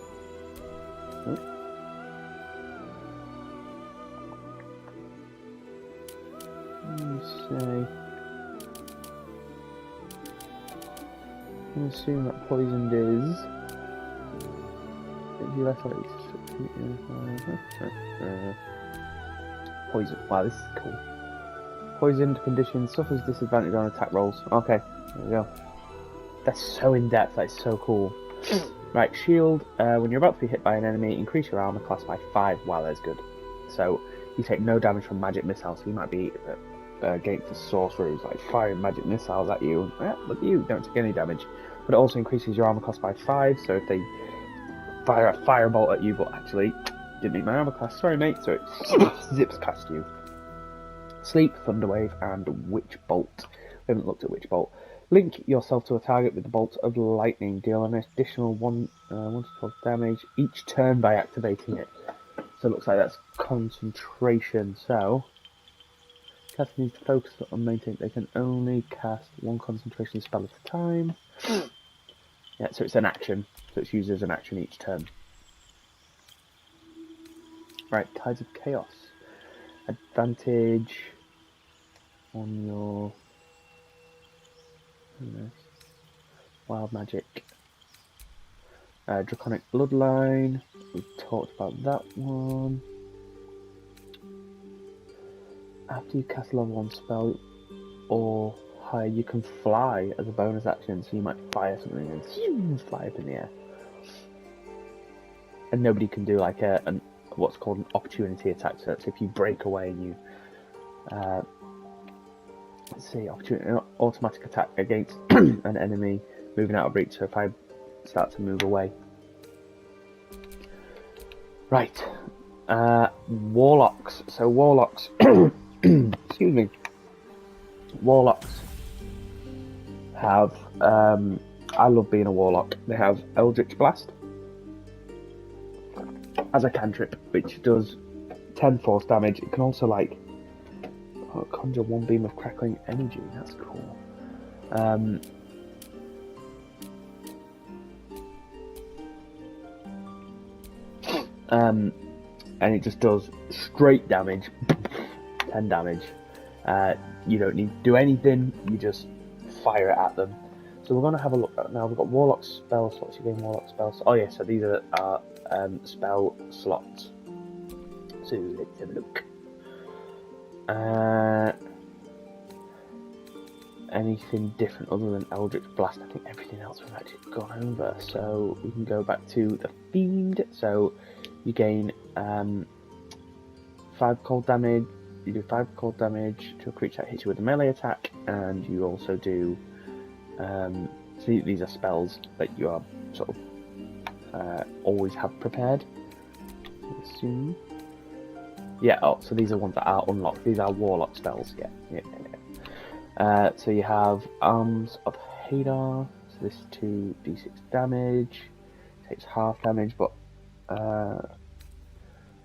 Let me say, I'm assuming that poisoned is. If you left poison. Wow, this is cool. Poisoned condition suffers disadvantage on attack rolls. Okay, there we go. That's so in depth. That's so cool. Right, shield. When you're about to be hit by an enemy, increase your armor class by 5. Wow, that's good. So you take no damage from magic missiles. So you might be against the sorcerers, like firing magic missiles at you. Look at you, don't take any damage. But it also increases your armor class by 5. So if they fire a firebolt at you, but actually didn't meet my armor class, sorry mate, so it zips past you. Sleep, Thunderwave, and Witch Bolt. We haven't looked at Witch Bolt. Link yourself to a target with the Bolt of Lightning. Deal an additional 1 to 12 damage each turn by activating it. So it looks like that's concentration. So cast needs to focus on maintaining. They can only cast 1 concentration spell at a time. Yeah, so it's an action. So it's used as an action each turn. Right, Tides of Chaos. Advantage on your wild magic. Draconic Bloodline. We've talked about that one. After you cast a level 1 spell or higher, you can fly as a bonus action, so you might fire something and fly up in the air. And nobody can do like what's called an opportunity attack. So that's if you break away and you let's see, automatic attack against an enemy moving out of reach. So if I start to move away, right? Warlocks. So warlocks, excuse me. Warlocks have. I love being a warlock. They have Eldritch Blast as a cantrip, which does 10 force damage. It can also conjure 1 beam of crackling energy. That's cool. And it just does straight damage, 10 damage. You don't need to do anything. You just fire it at them. So we're going to have a look at now. We've got Warlock spell slots. You gain Warlock spells. Oh yeah, so these are our spell slots. So let's have a look. Anything different other than Eldritch Blast? I think everything else we've actually gone over. So we can go back to the Fiend. So you gain 5 cold damage. You do 5 cold damage to a creature that hits you with a melee attack, and you also do. So these are spells that you are sort of always have prepared. Assume. Yeah. Oh, so these are ones that are unlocked. These are warlock spells. Yeah. So you have Arms of Hadar. So this is 2d6 damage. Takes half damage, but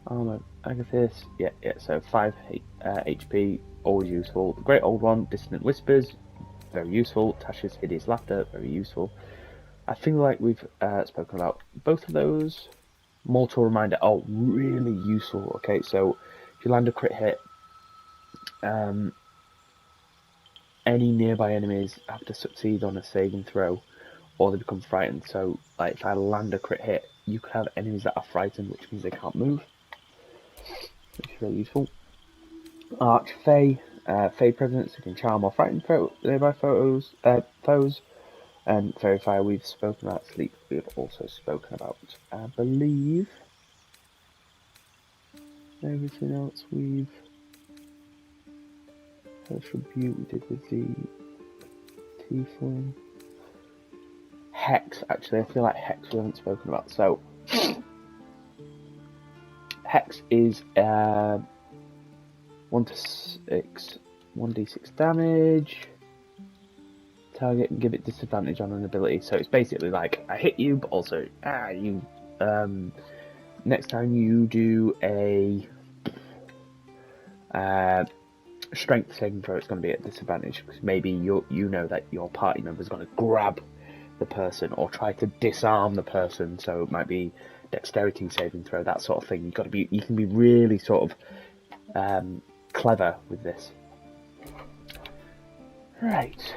Armor Agathis. Yeah. So 5 HP. Always useful. The Great Old One. Dissonant Whispers. Very useful. Tasha's Hideous Laughter, very useful. I feel like we've spoken about both of those. Mortal Reminder, oh, really useful. Okay, so if you land a crit hit, any nearby enemies have to succeed on a saving throw, or they become frightened. So, if I land a crit hit, you could have enemies that are frightened, which means they can't move. which is really useful. Arch Fey, Fey presence who can charm or frighten nearby foes, and Fairy Fire we've spoken about. Sleep we've also spoken about. I believe everything else we've. Social Butte we did with the Tiefling. Hex, actually, I feel like Hex we haven't spoken about. So, Hex is 1 to 6, 1d6 damage. Target and give it disadvantage on an ability. So it's basically like I hit you, but also you. Next time you do a strength saving throw, it's going to be at disadvantage because maybe you know that your party member is going to grab the person or try to disarm the person. So it might be dexterity saving throw, that sort of thing. You can be really sort of clever with this. Right.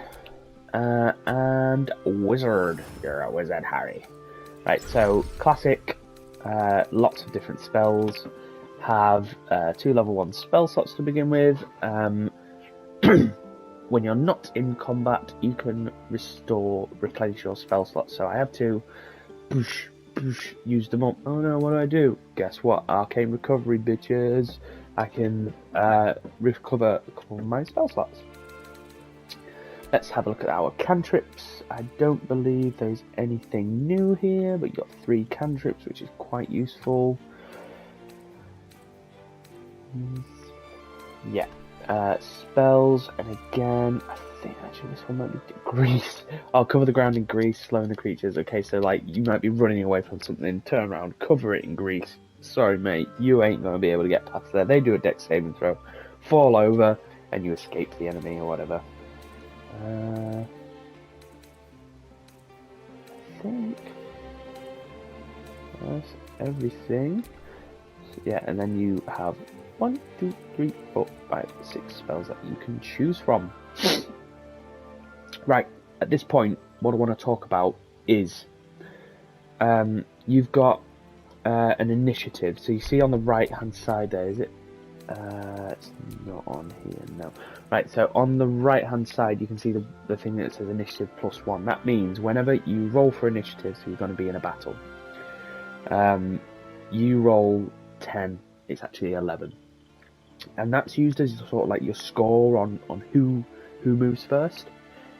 And wizard. You're a wizard, Harry. Right, so classic, lots of different spells. Have 2 level 1 spell slots to begin with. When you're not in combat, you can replenish your spell slots. So I have to use them up. Oh no, what do? Guess what? Arcane recovery, bitches. I can recover a couple of my spell slots. Let's have a look at our cantrips. I don't believe there's anything new here, but you've got 3 cantrips, which is quite useful. Yeah. Spells, and again, I think actually this one might be grease. I'll cover the ground in grease, slowing the creatures. Okay, so like you might be running away from something, turn around, cover it in grease. Sorry, mate, you ain't going to be able to get past there. They do a dex saving throw, fall over, and you escape the enemy or whatever. I think that's everything. So, yeah, and then you have 1, 2, 3, 4, 5, 6 spells that you can choose from. Right, at this point, what I want to talk about is you've got an initiative. So you see on the right hand side there, is it? It's not on here, no. Right, so on the right hand side you can see the thing that says initiative +1. That means whenever you roll for initiative, so you're going to be in a battle, you roll 10, it's actually 11. And that's used as sort of like your score on who moves first,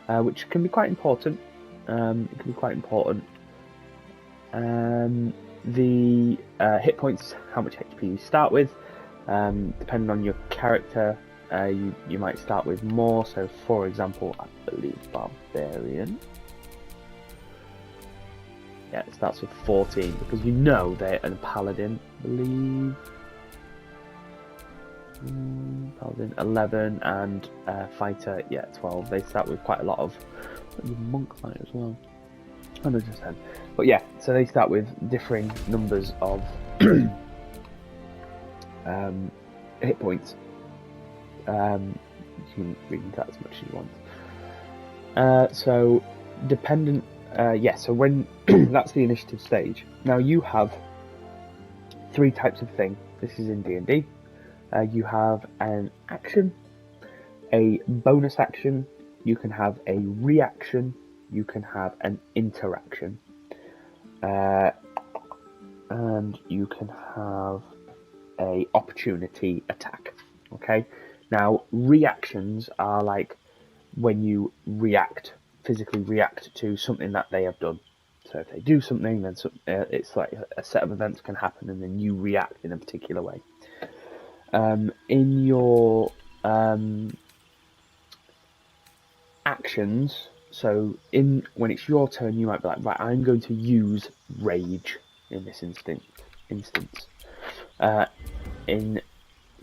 which can be quite important. It can be quite important. The hit points, how much HP you start with. Depending on your character, you might start with more. So, for example, I believe Barbarian. Yeah, it starts with 14 because you know they're a Paladin, I believe. Paladin 11 and Fighter, yeah, 12. They start with quite a lot of Monk might as well. 110. But yeah, so they start with differing numbers of hit points. You can read that as much as you want. So dependent, so when that's the initiative stage. Now you have 3 types of thing. This is in D&D. You have an action, a bonus action, you can have a reaction, you can have an interaction, and you can have a opportunity attack. Okay, now reactions are like when you physically react to something that they have done. So if they do something, then it's like a set of events can happen and then you react in a particular way. In your actions, so when it's your turn, you might be like, right, I'm going to use rage in this instance. In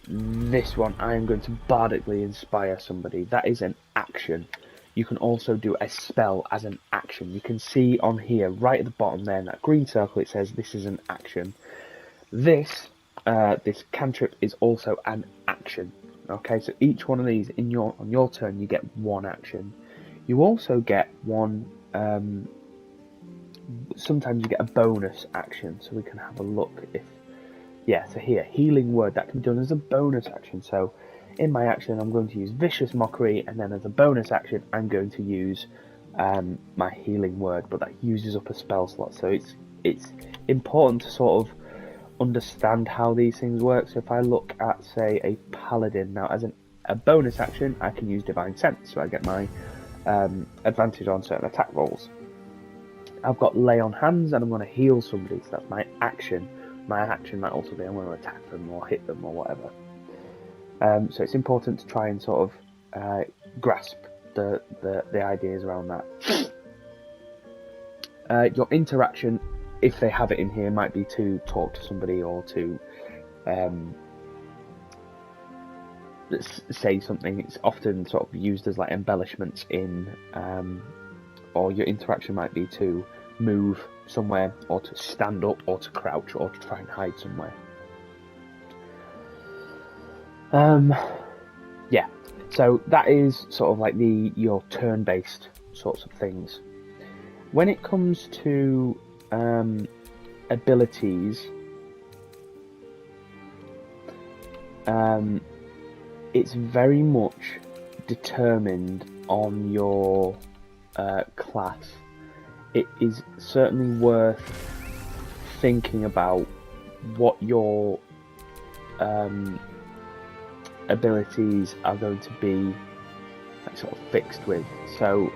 this one, I am going to bardically inspire somebody. That is an action. You can also do a spell as an action. You can see on here, right at the bottom there, in that green circle, it says this is an action. This cantrip is also an action. Okay, so each one of these on your turn, you get 1 action. You also get 1. Sometimes you get a bonus action. So we can have a look if yeah, so here, healing word, that can be done as a bonus action. So in my action, I'm going to use Vicious Mockery, and then as a bonus action, I'm going to use my healing word, but that uses up a spell slot. So it's important to sort of understand how these things work. So if I look at, say, a paladin, now as a bonus action, I can use Divine Sense, so I get my advantage on certain attack rolls. I've got Lay on Hands, and I'm going to heal somebody, so that's my action. My action might also be I'm going to attack them or hit them or whatever. So it's important to try and sort of grasp the ideas around that. Your interaction, if they have it in here, might be to talk to somebody or to say something. It's often sort of used as like embellishments in, or your interaction might be to move somewhere, or to stand up, or to crouch, or to try and hide somewhere. Yeah, so that is sort of like your turn-based sorts of things. When it comes to abilities, it's very much determined on your class. It is certainly worth thinking about what your abilities are going to be like, sort of fixed with. So,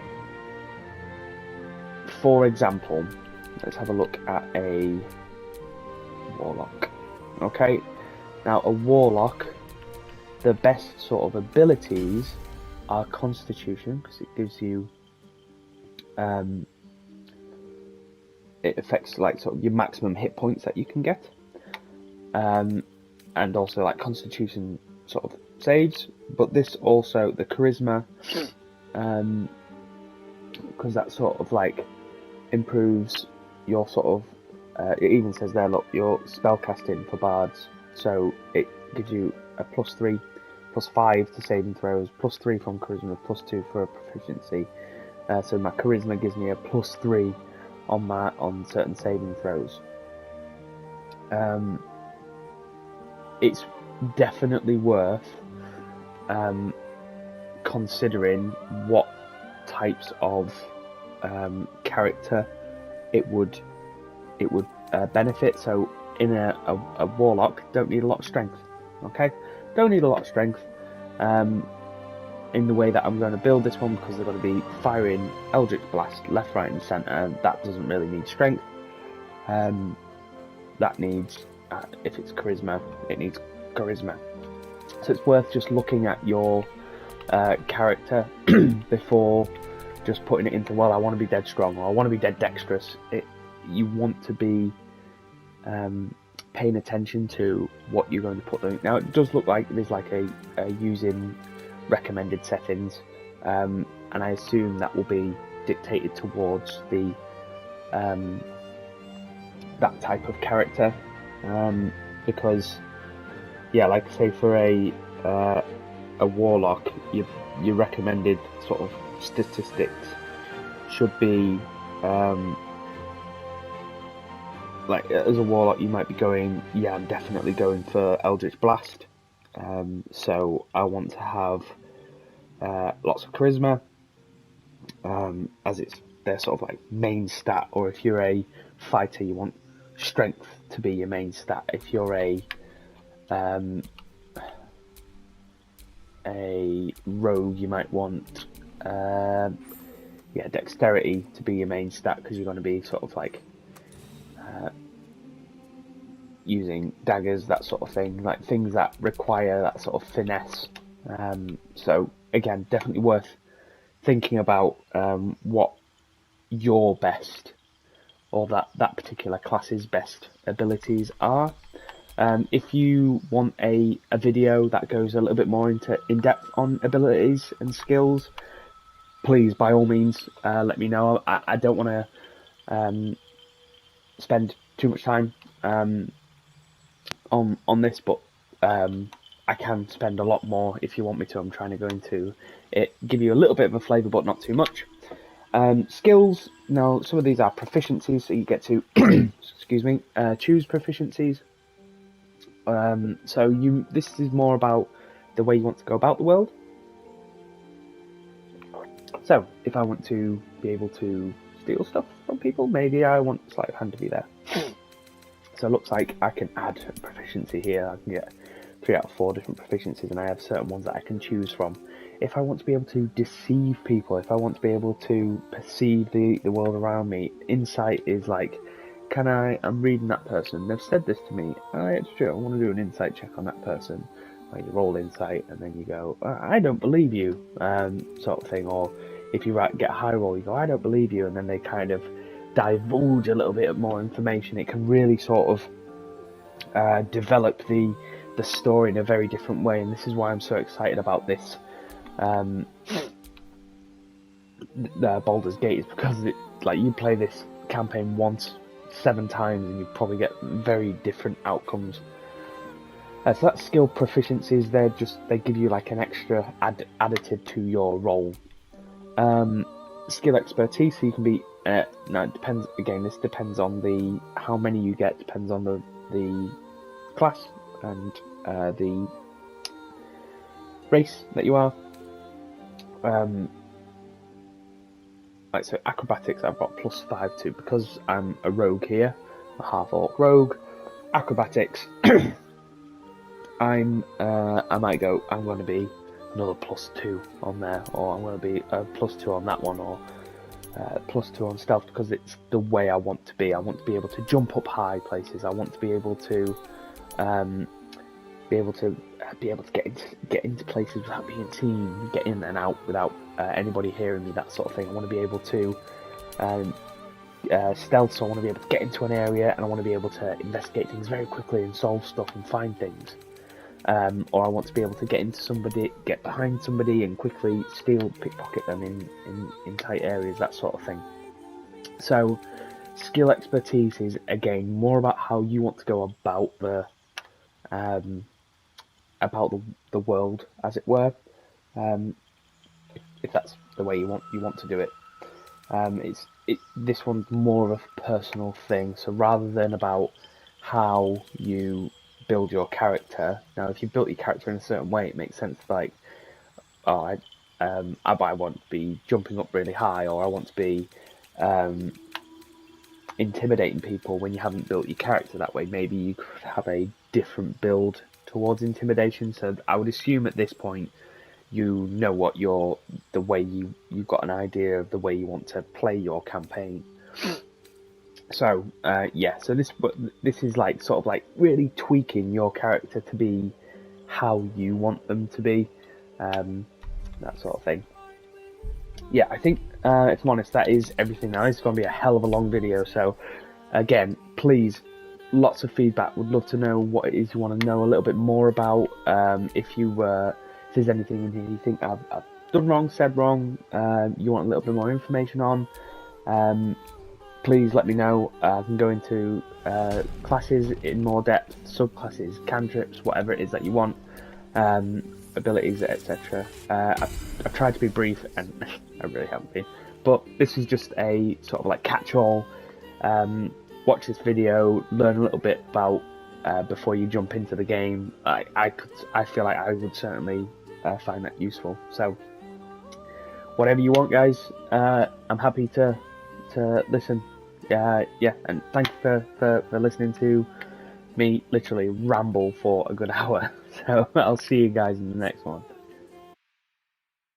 for example, let's have a look at a warlock. Okay, now a warlock, the best sort of abilities are Constitution, because it gives you it affects like sort of your maximum hit points that you can get, and also like Constitution sort of saves, but this also the Charisma, because that sort of like improves your sort of it even says there, look, your spellcasting for bards, so it gives you a +3, +5 to saving throws, +3 from Charisma, +2 for proficiency. So my Charisma gives me a +3 on certain saving throws. It's definitely worth considering what types of character it would benefit. So in a warlock, don't need a lot of strength. Okay, don't need a lot of strength. In the way that I'm going to build this one, because they're going to be firing Eldritch Blast left, right, and centre, and that doesn't really need strength. That needs, if it's Charisma, it needs Charisma. So it's worth just looking at your character before just putting it into, well, I want to be dead strong, or I want to be dead dexterous. You want to be paying attention to what you're going to put them in. Now, it does look like there's like a using recommended settings, and I assume that will be dictated towards the that type of character, because yeah, like say for a warlock, your recommended sort of statistics should be like as a warlock you might be going, yeah, I'm definitely going for Eldritch Blast. So I want to have lots of Charisma, as it's their sort of like main stat. Or if you're a fighter, you want Strength to be your main stat. If you're a rogue, you might want Dexterity to be your main stat, because you're going to be sort of like using daggers, that sort of thing, like things that require that sort of finesse. So again, definitely worth thinking about what your best, or that particular class's best abilities are. If you want a video that goes a little bit more in depth on abilities and skills, please by all means let me know. I don't want to spend too much time on this, but I can spend a lot more if you want me to. I'm trying to go into it, give you a little bit of a flavour, but not too much. Skills, now some of these are proficiencies, so you get to excuse me, choose proficiencies. So this is more about the way you want to go about the world. So if I want to be able to steal stuff from people, maybe I want sleight of hand to be there. So it looks like I can add proficiency here. I can get 3 out of 4 different proficiencies, and I have certain ones that I can choose from. If I want to be able to deceive people, if I want to be able to perceive the world around me, insight is like, I'm reading that person, they've said this to me, it's true, I want to do an insight check on that person. Like, you roll insight, and then you go, I don't believe you, sort of thing. Or if you get a high roll, you go, I don't believe you, and then they kind of divulge a little bit more information. It can really sort of develop the story in a very different way, and this is why I'm so excited about this Baldur's Gate, is because you play this campaign once 7 times and you probably get very different outcomes. So that's skill proficiencies. They give you like an extra additive to your roll. Skill expertise, so you can be no, it depends. Again, this depends on how many you get. Depends on the class and the race that you are. So acrobatics, I've got +5 to, because I'm a rogue here, a half-orc rogue. Acrobatics, I might go, I'm going to be another +2 on there, or I'm going to be a +2 on that one, or +2 on stealth, because it's the way I want to be. I want to be able to jump up high places. I want to be able to get into places without being seen, get in and out without anybody hearing me, that sort of thing. I want to be able to stealth, so I want to be able to get into an area, and I want to be able to investigate things very quickly and solve stuff and find things. Or I want to be able to get behind somebody and quickly pickpocket them in tight areas, that sort of thing. So skill expertise is, again, more about how you want to go about the world, as it were, if that's the way you want to do it. This one's more of a personal thing. So rather than about how you build your character, now if you built your character in a certain way, it makes sense. Like, I want to be jumping up really high, or I want to be intimidating people. When you haven't built your character that way, maybe you could have a different build towards intimidation. So I would assume at this point you know what the way you've got an idea of the way you want to play your campaign. So so this is like sort of like really tweaking your character to be how you want them to be, that sort of thing. Yeah, I think if I'm honest, that is everything now. It's going to be a hell of a long video, so again, please, lots of feedback. Would love to know what it is you want to know a little bit more about. If there's anything in here you think I've done wrong, said wrong, you want a little bit more information on, please let me know. I can go into classes in more depth, subclasses, cantrips, whatever it is that you want, abilities, etc. I've tried to be brief, and I really haven't been, but this is just a sort of like catch-all. Watch this video, learn a little bit about before you jump into the game. I feel like I would certainly find that useful. So whatever you want, guys, I'm happy to listen. And thank you for listening to me literally ramble for a good hour. So I'll see you guys in the next one.